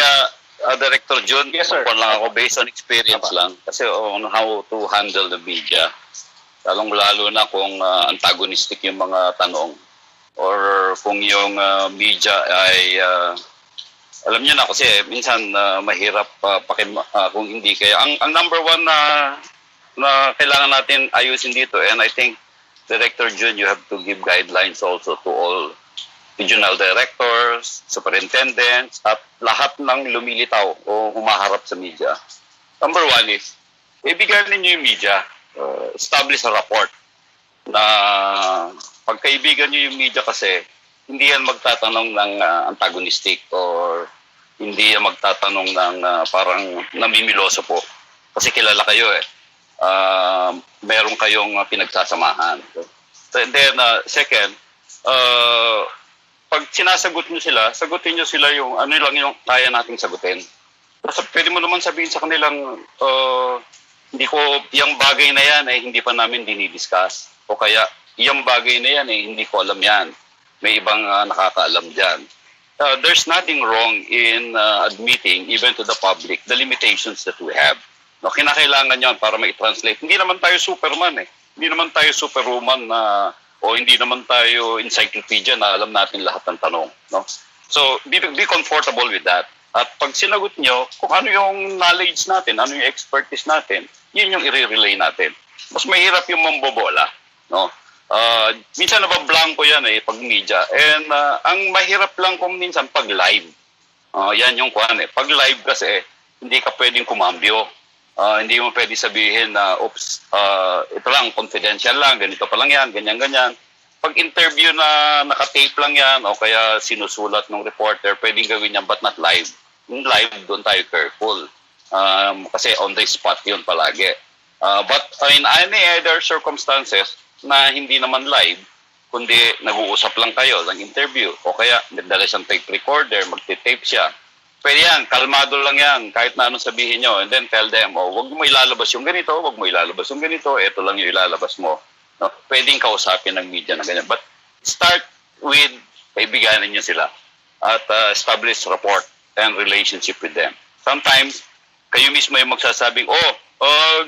Director June, yes, sir. Lang ako based on experience lang. Kasi on how to handle the media. Lalong-lalo na kung antagonistic yung mga tanong. Or kung yung media ay, alam niyo na kasi minsan mahirap kung hindi. Kaya ang number one na kailangan natin ayusin dito, and I think, Director June, you have to give guidelines also to all regional directors, superintendents, at lahat ng lumilitaw o humaharap sa media. Number one is, ibigay ninyo yung media, establish a rapport na pagkaibigan nyo yung media kasi hindi yan magtatanong ng antagonistic or hindi yan magtatanong ng parang namimiloso po. Kasi kilala kayo meron kayong pinagsasamahan. And then, second, pag sinasagot nyo sila, sagutin nyo sila yung ano lang yung kaya nating sagutin. So, pwede mo naman sabihin sa kanilang, hindi ko, yung bagay na yan hindi pa namin dinidiscuss. O kaya, yung bagay na yan hindi ko alam yan. May ibang nakakaalam dyan. There's nothing wrong in admitting, even to the public, the limitations that we have. No, kinakailangan yan para ma-translate. Hindi naman tayo Superman Hindi naman tayo Superwoman o hindi naman tayo encyclopedia na alam natin lahat ng tanong. No? So, be comfortable with that. At pag sinagot nyo, kung ano yung knowledge natin, ano yung expertise natin, yun yung i-relay natin. Mas mahirap yung mambobola. No? Minsan nabablanko yan pag media. And ang mahirap lang kung minsan pag live. Yan yung kuhan Pag live kasi, hindi ka pwedeng kumambyo. Hindi mo pwede sabihin na, oops, ito lang, confidential lang, ganito pa lang yan, ganyan-ganyan. Pag interview na nakatape lang yan, o kaya sinusulat ng reporter, pwedeng gawin yan, but not live. Yung live, doon tayo careful. Kasi on the spot yun palagi. But in any other circumstances na hindi naman live, kundi nag-uusap lang kayo ng interview, o kaya nagdala siyang tape recorder, magtitape siya, pwede yan, kalmado lang yan, kahit na anong sabihin nyo, and then tell them, wag mo ilalabas yung ganito, wag mo ilalabas yung ganito, ito lang yung ilalabas mo. No? Pwedeng kausapin ng media na ganyan. But start with, kaibiganin nyo sila at establish rapport and relationship with them. Sometimes, kayo mismo yung magsasabing,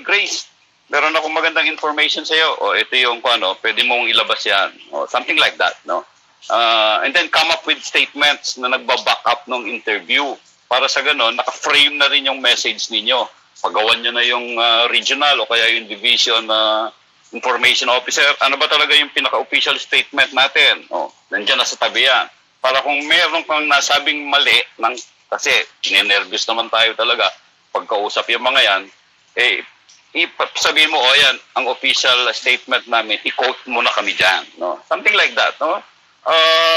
Grace, meron akong magandang information sa'yo, ito yung pwede mong ilabas yan, something like that, no? And then come up with statements na nagbaback up ng interview. Para sa ganon, naka-frame na rin yung message ninyo. Pagawan nyo na yung regional o kaya yung division information officer. Ano ba talaga yung pinaka-official statement natin? Nandiyan na sa tabi yan. Para kung meron kang nasabing mali, kasi ninervous naman tayo talaga, pagkausap yung mga yan, sabihin mo, yan, ang official statement namin, i-quote mo na kami dyan. No? Something like that. No?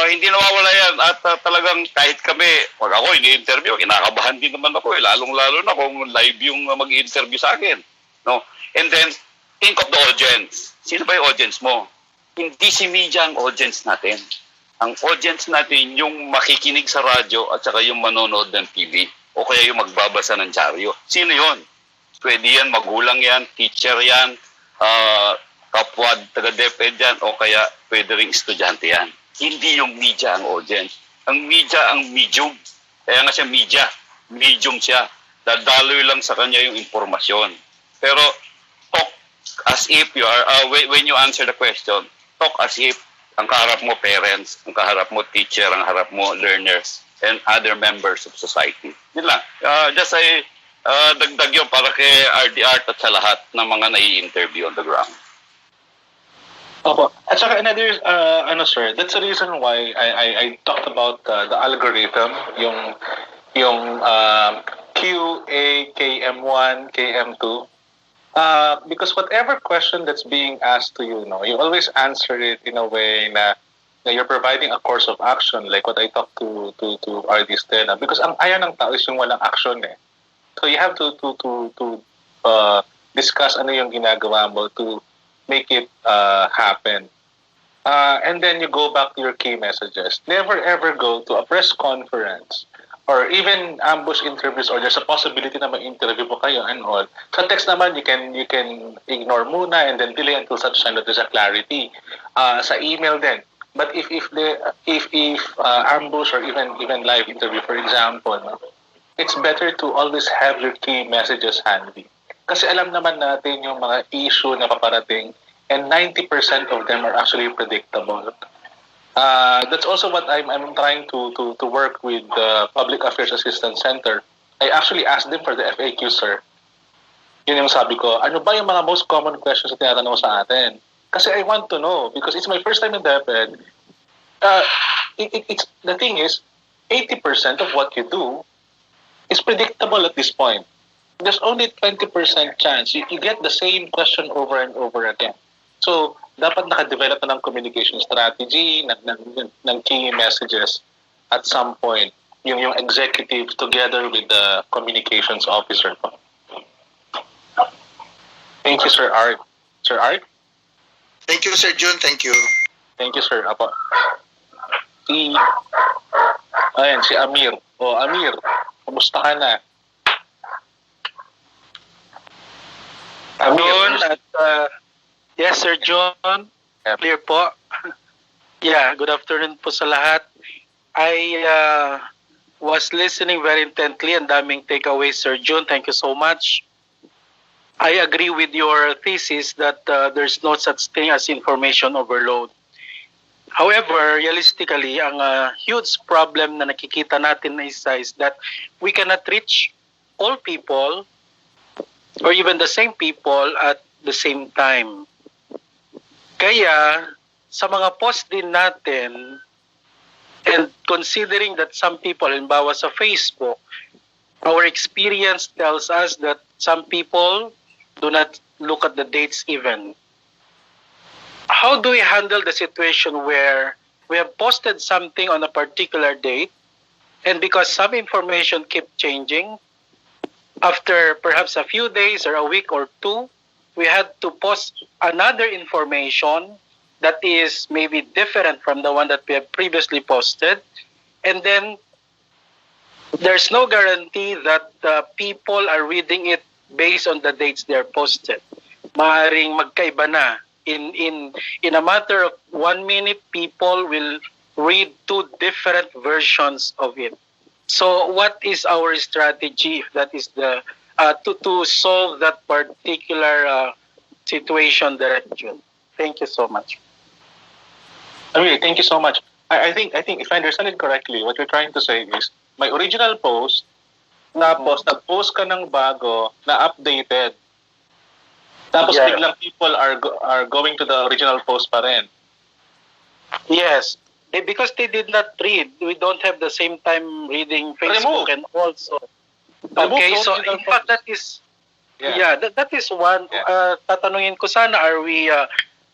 Hindi nawawala yan at talagang kahit kami, pag ako ini-interview, kinakabahan din naman ako lalong-lalo na kung live yung mag-interview sa akin. No? And then, think of the audience. Sino ba yung audience mo? Hindi si media ang audience natin. Ang audience natin yung makikinig sa radyo at saka yung manonood ng TV o kaya yung magbabasa ng dyaryo. Sino yon? Pwede yan, magulang yan, teacher yan, kapwa taga-DepEd yan o kaya pwede ring estudyante yan. Hindi yung media ang audience. Ang media ang medium. Kaya nga siya media. Medium siya. Dadaloy lang sa kanya yung impormasyon. Pero talk as if you are, when you answer the question, talk as if ang kaharap mo parents, ang kaharap mo teacher, ang kaharap mo learners, and other members of society. Yun lang. Just dagdag yun para kay RD Art at sa lahat ng mga nai-interview on the ground. Opo. At saka another, sir, that's the reason why I talked about the algorithm, yung QA, KM1, KM2. Because whatever question that's being asked to you, you always answer it in a way na you're providing a course of action, like what I talked to RD Stella. Because ang ayaw ng tao is yung walang action eh. So you have to discuss ano yung ginagawa mo to make it happen. And then you go back to your key messages. Never ever go to a press conference or even ambush interviews or there's a possibility na ma-interview mo kayo and all. Sa text naman, you can ignore muna and then delay until such time that there's a clarity. Sa email din. But if ambush or even live interview, for example, it's better to always have your key messages handy. Kasi alam naman natin yung mga issue na paparating and 90% of them are actually predictable. That's also what I'm trying to work with the Public Affairs Assistance Center. I actually asked them for the FAQ, sir. Yun yung sabi ko, ano ba yung mga most common questions na tinatanong sa atin? Kasi I want to know, because it's my first time in DepEd. The thing is, 80% of what you do is predictable at this point. There's only 20% chance you get the same question over and over again. So, dapat naka-develop na ng communication strategy, ng key messages at some point, yung executive together with the communications officer. Thank you, Sir Art. Sir Art? Thank you, Sir Jun. Thank you. Thank you, Sir. Apo. Ayan, si Amir. Amir, kumusta ka na? Amir. Yes, Sir John. Clear po. Yeah, good afternoon po sa lahat. I was listening very intently and daming takeaways, Sir John. Thank you so much. I agree with your thesis that there's no such thing as information overload. However, realistically, ang huge problem na nakikita natin is that we cannot reach all people or even the same people at the same time. Kaya, sa mga post din natin, and considering that some people, halimbawa sa Facebook, our experience tells us that some people do not look at the dates even. How do we handle the situation where we have posted something on a particular date, and because some information keep changing, after perhaps a few days or a week or two, we had to post another information that is maybe different from the one that we have previously posted. And then there's no guarantee that people are reading it based on the dates they're posted. Maaring magkaiba na. In a matter of 1 minute, people will read 2 different versions of it. So what is our strategy if that is the to solve that particular situation, Direct June? Thank you so much. Amir, thank you so much. I think if I understand it correctly, what you're trying to say is my original post, tapos nag-post ka ng bago na updated. Tapos biglang people are going to the original post pa rin. Yes. Because they did not read. We don't have the same time reading Facebook and also. Okay, so in fact that is that is one. Tatanungin ko sana, are we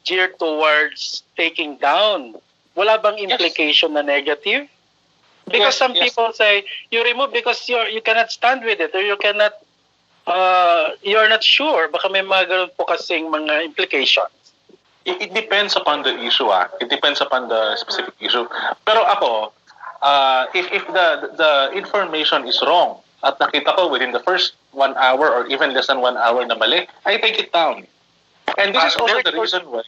geared towards taking down? Wala bang implication na negative? Because some people say you remove because you cannot stand with it or you cannot you're not sure. Baka may mga ganun po kasing mga implications. It depends upon the issue. It depends upon the specific issue. Pero ako, if the information is wrong at nakita ko within the first 1 hour or even less than 1 hour na mali, I take it down. And this is also the reason why.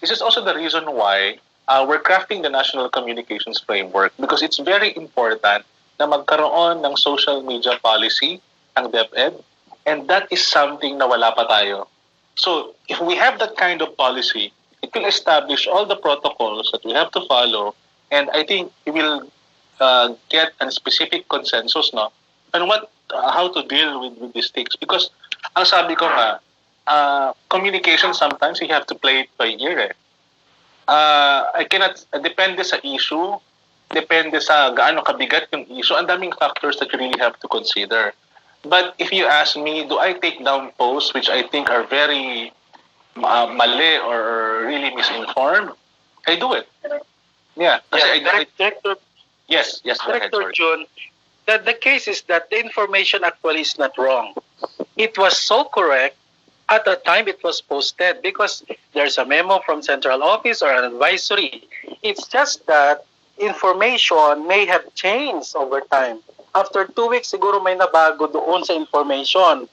This is also the reason why we're crafting the National Communications Framework because it's very important na magkaroon ng social media policy ang DepEd, and that is something na wala pa tayo. So, if we have that kind of policy, it will establish all the protocols that we have to follow, and I think we will get a specific consensus on how to deal with these things. Because, ang sabi ko nga, communication sometimes you have to play it by ear. I cannot, depende sa issue, depende sa gaano kabigat yung issue, ang daming factors that you really have to consider. But if you ask me, do I take down posts which I think are very mali or really misinformed? I do it. Yeah. Director, yes, Director June, the case is that the information actually is not wrong. It was so correct at the time it was posted because there's a memo from central office or an advisory. It's just that information may have changed over time. After 2 weeks, siguro may nabago doon sa information.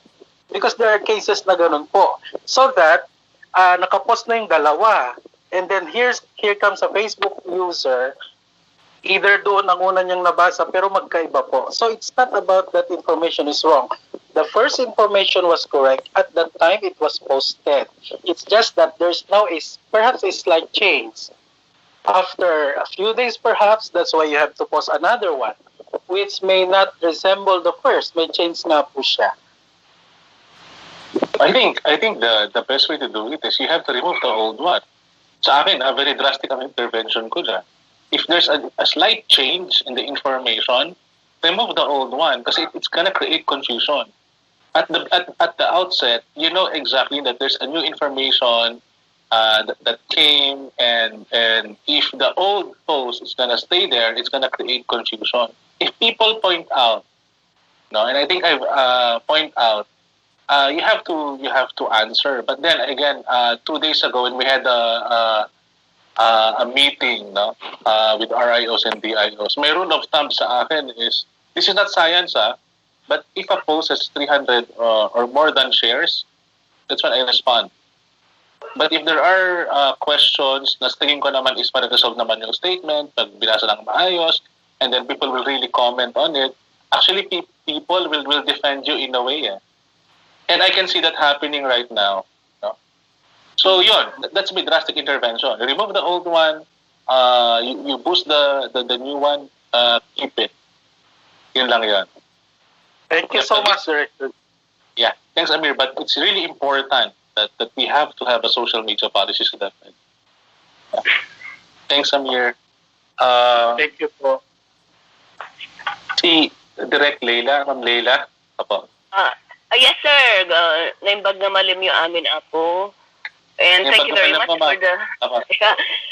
Because there are cases na ganun po. So that, nakapost na yung dalawa. And then here comes a Facebook user. Either doon ang una niyang nabasa, pero magkaiba po. So it's not about that information is wrong. The first information was correct. At that time, it was posted. It's just that there's now perhaps a slight change. After a few days, perhaps, that's why you have to post another one, which may not resemble the first. May change na po siya. I think the best way to do it is you have to remove the old one. Sa akin, a very drastic ang intervention ko dyan. If there's a slight change in the information, remove the old one because it's gonna create confusion. At the outset, you know exactly that there's a new information that came, and if the old post is gonna stay there, it's gonna create confusion. If people point out, and I think I've point out, you have to answer. But then again, 2 days ago when we had a meeting, with RIOs and DIOs, my rule of thumb sa akin is this is not science, but if a post has 300 or more than shares, that's when I respond. But if there are questions na tingin ko naman is ma-resolve naman yung statement, pag binasa lang maayos, and then people will really comment on it, actually people will defend you in a way. And I can see that happening right now. So that's my drastic intervention. Remove the old one, you boost the new one, keep it. Yun lang yun. Thank you so much, Director. Yeah, thanks, Amir. But it's really important that we have to have a social media policy so that. Thanks, Amir. Thank you po. Si Direct Leila, Ma'am Leila. Apo. Yes, sir. Naimbag na malim yung amin apo. And thank you very much for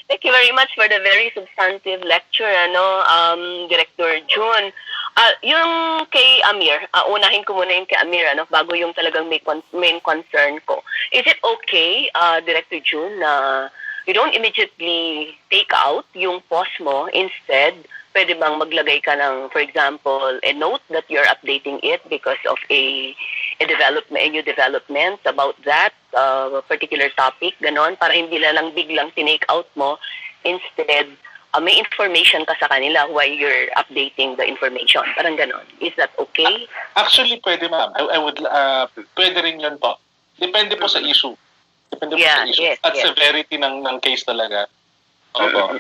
thank you very much for the very substantive lecture, Director June. Yung kay Amir, unahin ko muna yung kay Amir, bago yung talagang main concern ko. Is it okay, Director June, na you don't immediately take out yung post mo, instead, pwede bang maglagay ka ng, for example, a note that you're updating it because of a new development about that particular topic, ganon, para hindi lang biglang tinake out mo. Instead, may information ka sa kanila while you're updating the information. Parang ganon. Is that okay? Actually, pwede ma'am. I would, pwede rin yun po. Depende po sa issue. Depende po sa issue. At severity ng case talaga. Opo.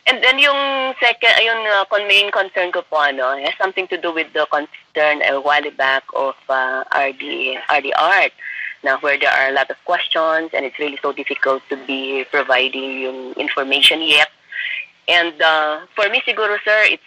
And then yung second, main concern ko po, has something to do with the concern a while back of RD Art, now where there are a lot of questions and it's really so difficult to be providing yung information yet. And for me siguro, sir,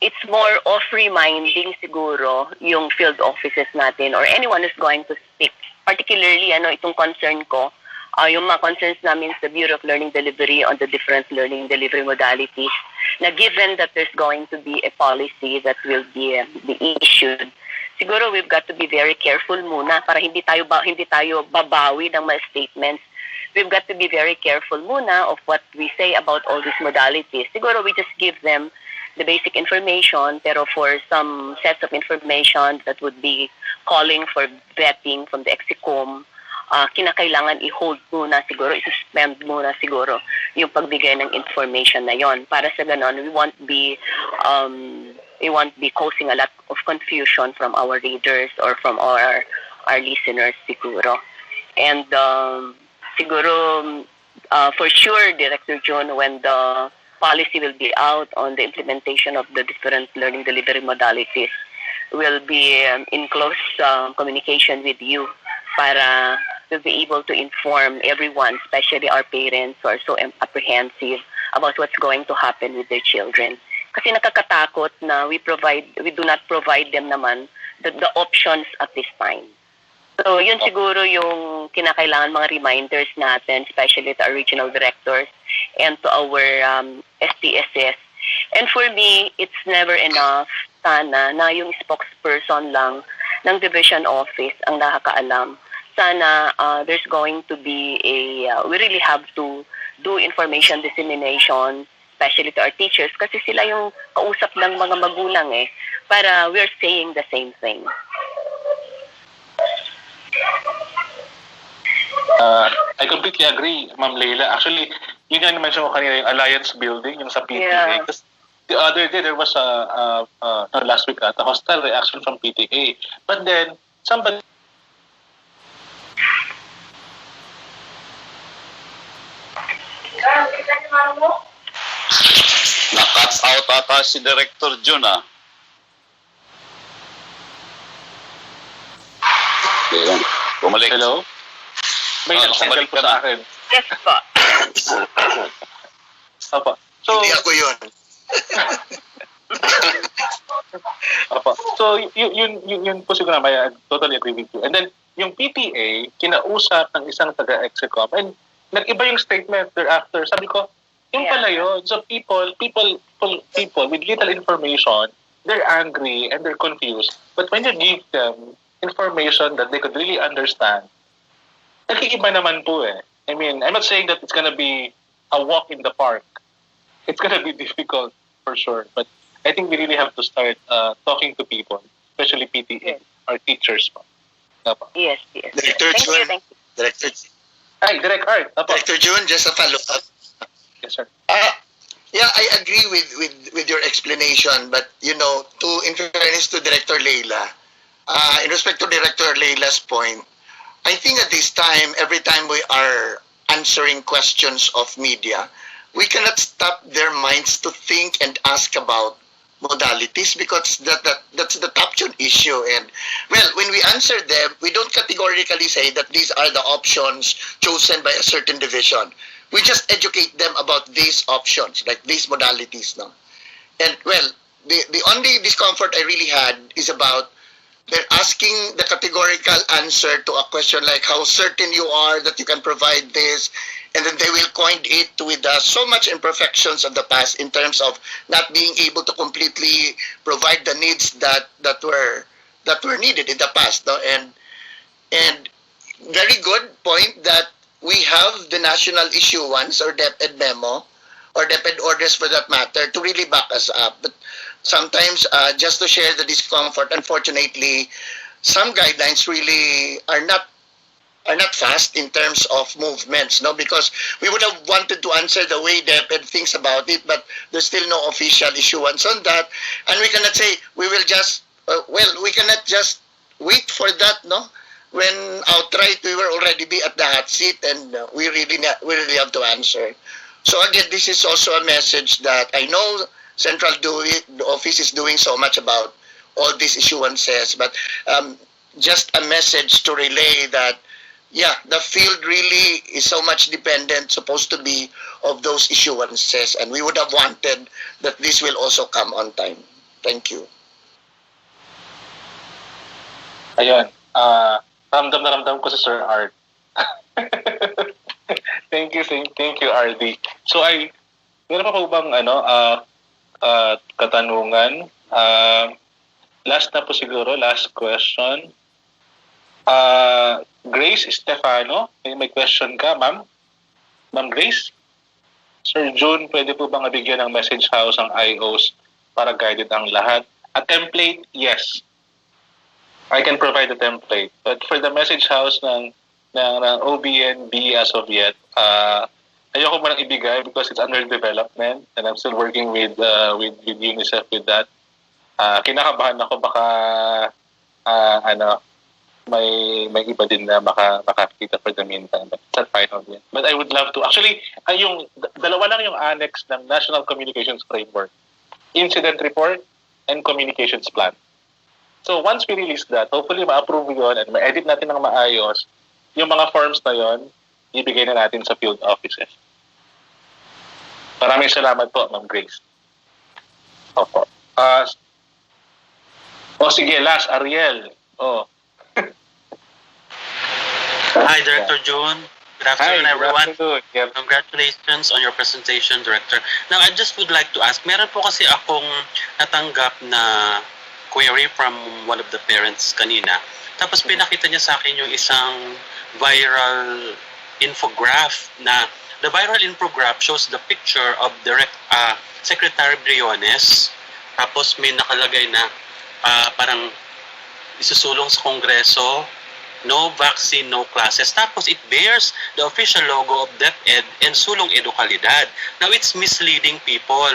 it's more of reminding siguro yung field offices natin or anyone who's going to speak. Particularly, itong concern ko, yung mga concerns namin sa Bureau of Learning Delivery on the different learning delivery modalities, na given that there's going to be a policy that will be issued, siguro we've got to be very careful muna para hindi tayo babawi ng mga statements. We've got to be very careful muna of what we say about all these modalities. Siguro we just give them the basic information, pero for some sets of information that would be calling for vetting from the EXICOM, kinakailangan i-hold muna siguro, i-suspend muna siguro yung pagbigay ng information na yon. Para sa ganon, we won't be causing a lot of confusion from our readers or from our listeners siguro. And siguro, for sure, Director June, when the policy will be out on the implementation of the different learning delivery modalities, will be in close communication with you para to be able to inform everyone, especially our parents who are so apprehensive about what's going to happen with their children. Kasi nakakatakot na we do not provide them naman the options at this time. So yun siguro yung kinakailangan mga reminders natin, especially to our regional directors and to our STSS. And for me, it's never enough sana na yung spokesperson lang ng division office ang nakakaalam. Sana there's going to be we really have to do information dissemination, especially to our teachers, kasi sila yung kausap ng mga magulang para we're saying the same thing. I completely agree, Ma'am Leila. Actually, yun yung mention ko kanina, yung alliance building, yung sa PTA. Yeah. The other day, there was last week, a hostile reaction from PTA. But then, somebody Na-cut out ata si Director Jun, Ayan. Bumalik. Hello? May nag-signal po sa akin. Yes po. Opo. So, hindi ako yun. Opo. So, yun po siguro naman, I totally agree with you. And then, yung PTA, kinausap ng isang taga-EXICOM, and nag-iba yung statement thereafter. Sabi ko, yung pala yun. So, people with little information, they're angry and they're confused. But when you give them information that they could really understand, nag-iiba naman po I mean, I'm not saying that it's gonna be a walk in the park. It's gonna be difficult for sure. But I think we really have to start talking to people, especially PTA, our teachers. Yes. Director June. Director. Hi, Direct Art. Director June, just a follow-up. Yes, sir. Yeah, I agree with your explanation, but in fairness to Director Leila, in respect to Director Leila's point, I think at this time, every time we are answering questions of media, we cannot stop their minds to think and ask about modalities because that's the top issue. And well, when we answer them, we don't categorically say that these are the options chosen by a certain division. We just educate them about these options, like these modalities. No? And well, the only discomfort I really had is about they're asking the categorical answer to a question like how certain you are that you can provide this, and then they will coin it with so much imperfections of the past in terms of not being able to completely provide the needs that were needed in the past. No? And very good point that we have the national issue once or DepEd memo or DepEd orders for that matter, to really back us up. But sometimes, just to share the discomfort, unfortunately, some guidelines really are not fast in terms of movements, no? Because we would have wanted to answer the way DepEd thinks about it, but there's still no official issuance on that. And we cannot say, we will just, we cannot just wait for that, no? When outright we will already be at the hot seat and we really have to answer. So again, this is also a message that I know Central the office is doing so much about all these issuances, but just a message to relay that, yeah, the field really is so much dependent, supposed to be, of those issuances, and we would have wanted that this will also come on time. Thank you. Ayun. Ramdam na ramdam ko si Sir Art. Thank you, RD. So meron pa po bang katanungan? Last na po siguro, last question. Grace Stefano, may question ka, ma'am? Ma'am Grace? Sir June, pwede po bang nabigyan ng message house ang IOs para guided ang lahat? A template, yes. I can provide a template. But for the message house ng OBNB as of yet, ayoko mo nang ibigay because it's under development and I'm still working with UNICEF with that. Kinakabahan ako baka may iba din na makakita for the meantime, but it's not final yet. But I would love to. Actually, yung dalawa lang yung annex ng National Communications Framework. Incident report and communications plan. So once we release that, hopefully ma-approve yun and ma-edit natin ng maayos, yung mga forms na yun, ibigay na natin sa field offices. Maraming salamat po, Ma'am Grace. Opo. Sige, last, Ariel. Hi, Director June. Good afternoon, everyone. Good afternoon. Yep. Congratulations on your presentation, Director. Now, I just would like to ask, meron po kasi akong natanggap na query from one of the parents kanina. Tapos pinakita niya sa akin yung isang viral infograph na the viral infograph shows the picture of Secretary Briones. Tapos may nakalagay na parang isusulong sa Kongreso, no vaccine, no classes. Tapos it bears the official logo of DepEd and Sulong Edukalidad. Now it's misleading people.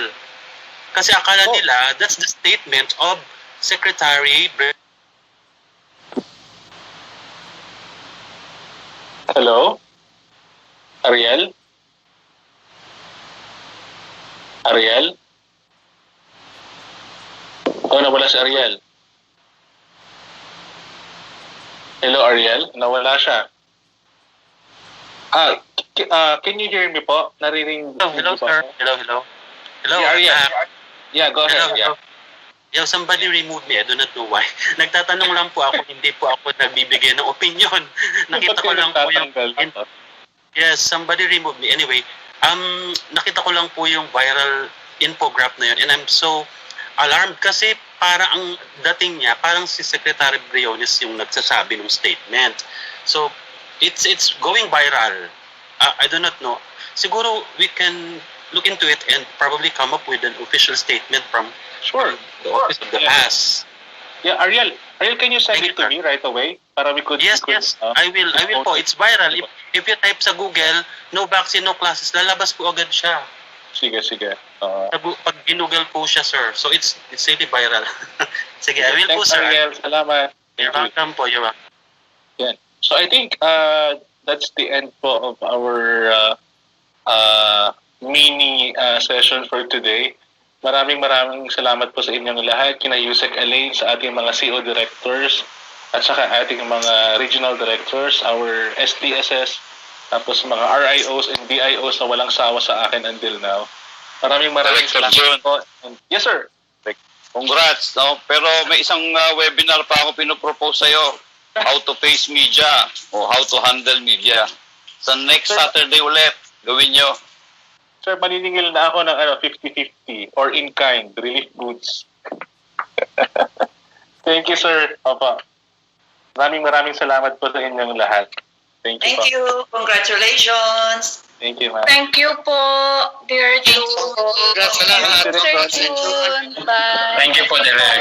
Kasi akala nila that's the statement of Secretary Hello? Ariel? Ariel? Nawala si Ariel. Hello, Ariel? Nawala siya. Can you hear me po? Nariring... Hello, sir. Hello. Yeah, Ariel. Yeah, go ahead. Hello. Yeah, somebody removed me. I do not know why. Nagtatanong lang po ako, hindi po ako nagbibigay ng opinion. Nakita ko lang po yung... Yes, somebody removed me. Anyway, nakita ko lang po yung viral infograph na yun. And I'm so alarmed kasi para ang dating niya, parang si Secretary Briones yung nagsasabi ng statement. So, it's going viral. I do not know. Siguro we can look into it and probably come up with an official statement from the office of the PAS. Yeah, Ariel, can you send it to me right away? Para we could... Yes. I will po. It's viral. If you type sa Google, no vaccine, no classes, lalabas po agad siya. Sige. Pag ginugol po siya, sir. So it's really viral. Sige, I will po, sir. Ariel, salamat. You're welcome po. You're welcome. Yeah. So I think that's the end po of our mini session for today. Maraming salamat po sa inyong lahat, kina Yusek Elaine, sa ating mga CO directors, at saka ating mga regional directors, our STSS, tapos mga RIOs and DIOs na walang sawa sa akin until now. Maraming salamat po. Yes, sir. Congrats. No? Pero may isang webinar pa ako pinopropose sa'yo. How to face media o how to handle media. Sa next Saturday ulit, gawin nyo. Sir, maniningil na ako ng 50-50 or in-kind, relief goods. Thank you, sir. Opo. Maraming salamat po sa inyong lahat. Thank you. Thank you. Congratulations. Thank you, ma'am. Thank you po, dear June. Congrats sa lahat. Sir June. Bye. Thank you po, Direk.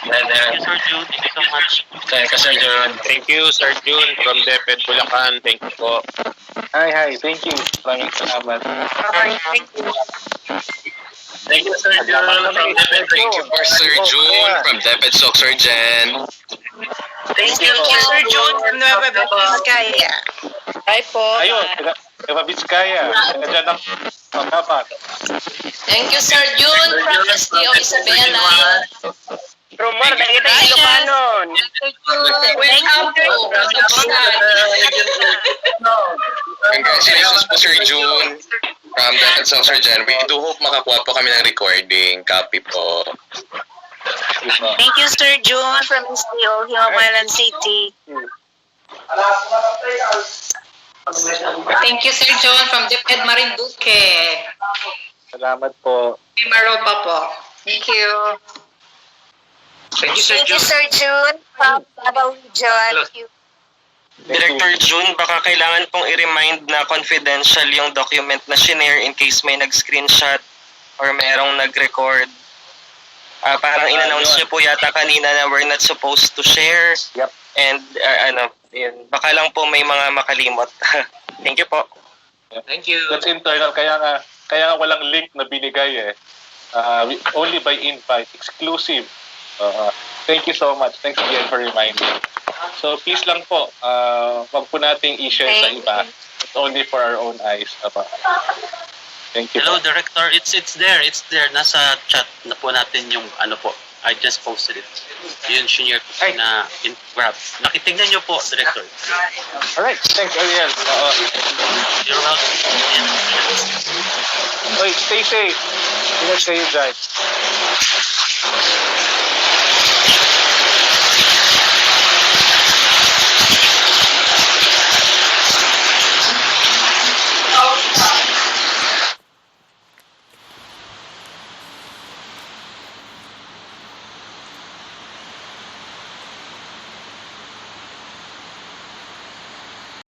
Thank you, Sir June. Thank you so much. Thank you, Sir John. Thank you, Sir June from DepEd Bulacan. Thank you po. Hi. Thank you. Maraming salamat. Thank you. Thank you, Sir John from DepEd. Thank you for Sir June from DepEd Surgeon. Thank you, Sir June from Nueva Vizcaya. Bye po. Ayun, taga Vizcaya. Taga dyan ang dapat. Thank you, Sir June from STO Isabela. Rumor, nakita yung Ilocanon. Congratulations po, Sir June from DepEd Surgeon. We do hope makakuha po kami ng recording copy po. Thank you, Sir June from STO Himawalan City. Thank you, Sir John from DepEd Marinduque. Salamat po. Maropa po. Thank you. Thank you, Sir June. Sir June from Davao Region. Director June, baka kailangan pong i-remind na confidential yung document na shinare in case may nag-screenshot or merong nag-record. Parang in-announce niyo po yata kanina na we're not supposed to share. Yep. And yun. Baka lang po may mga makalimot. Thank you po. Thank you. That's internal. Kaya nga walang link na binigay eh. Only by invite. Exclusive. Thank you so much. Thanks again for reminding. So please lang po, wag po nating i-share sa iba. It's only for our own eyes. Thank you. Hello, po. Director. It's there. Nasa chat na po natin yung ano po. I just posted it. Yun, senior na in grab. Nakitignan niyo po, Director. Alright, thanks, Ariel. You're welcome. Wait, stay safe. Ingat kayo dyan.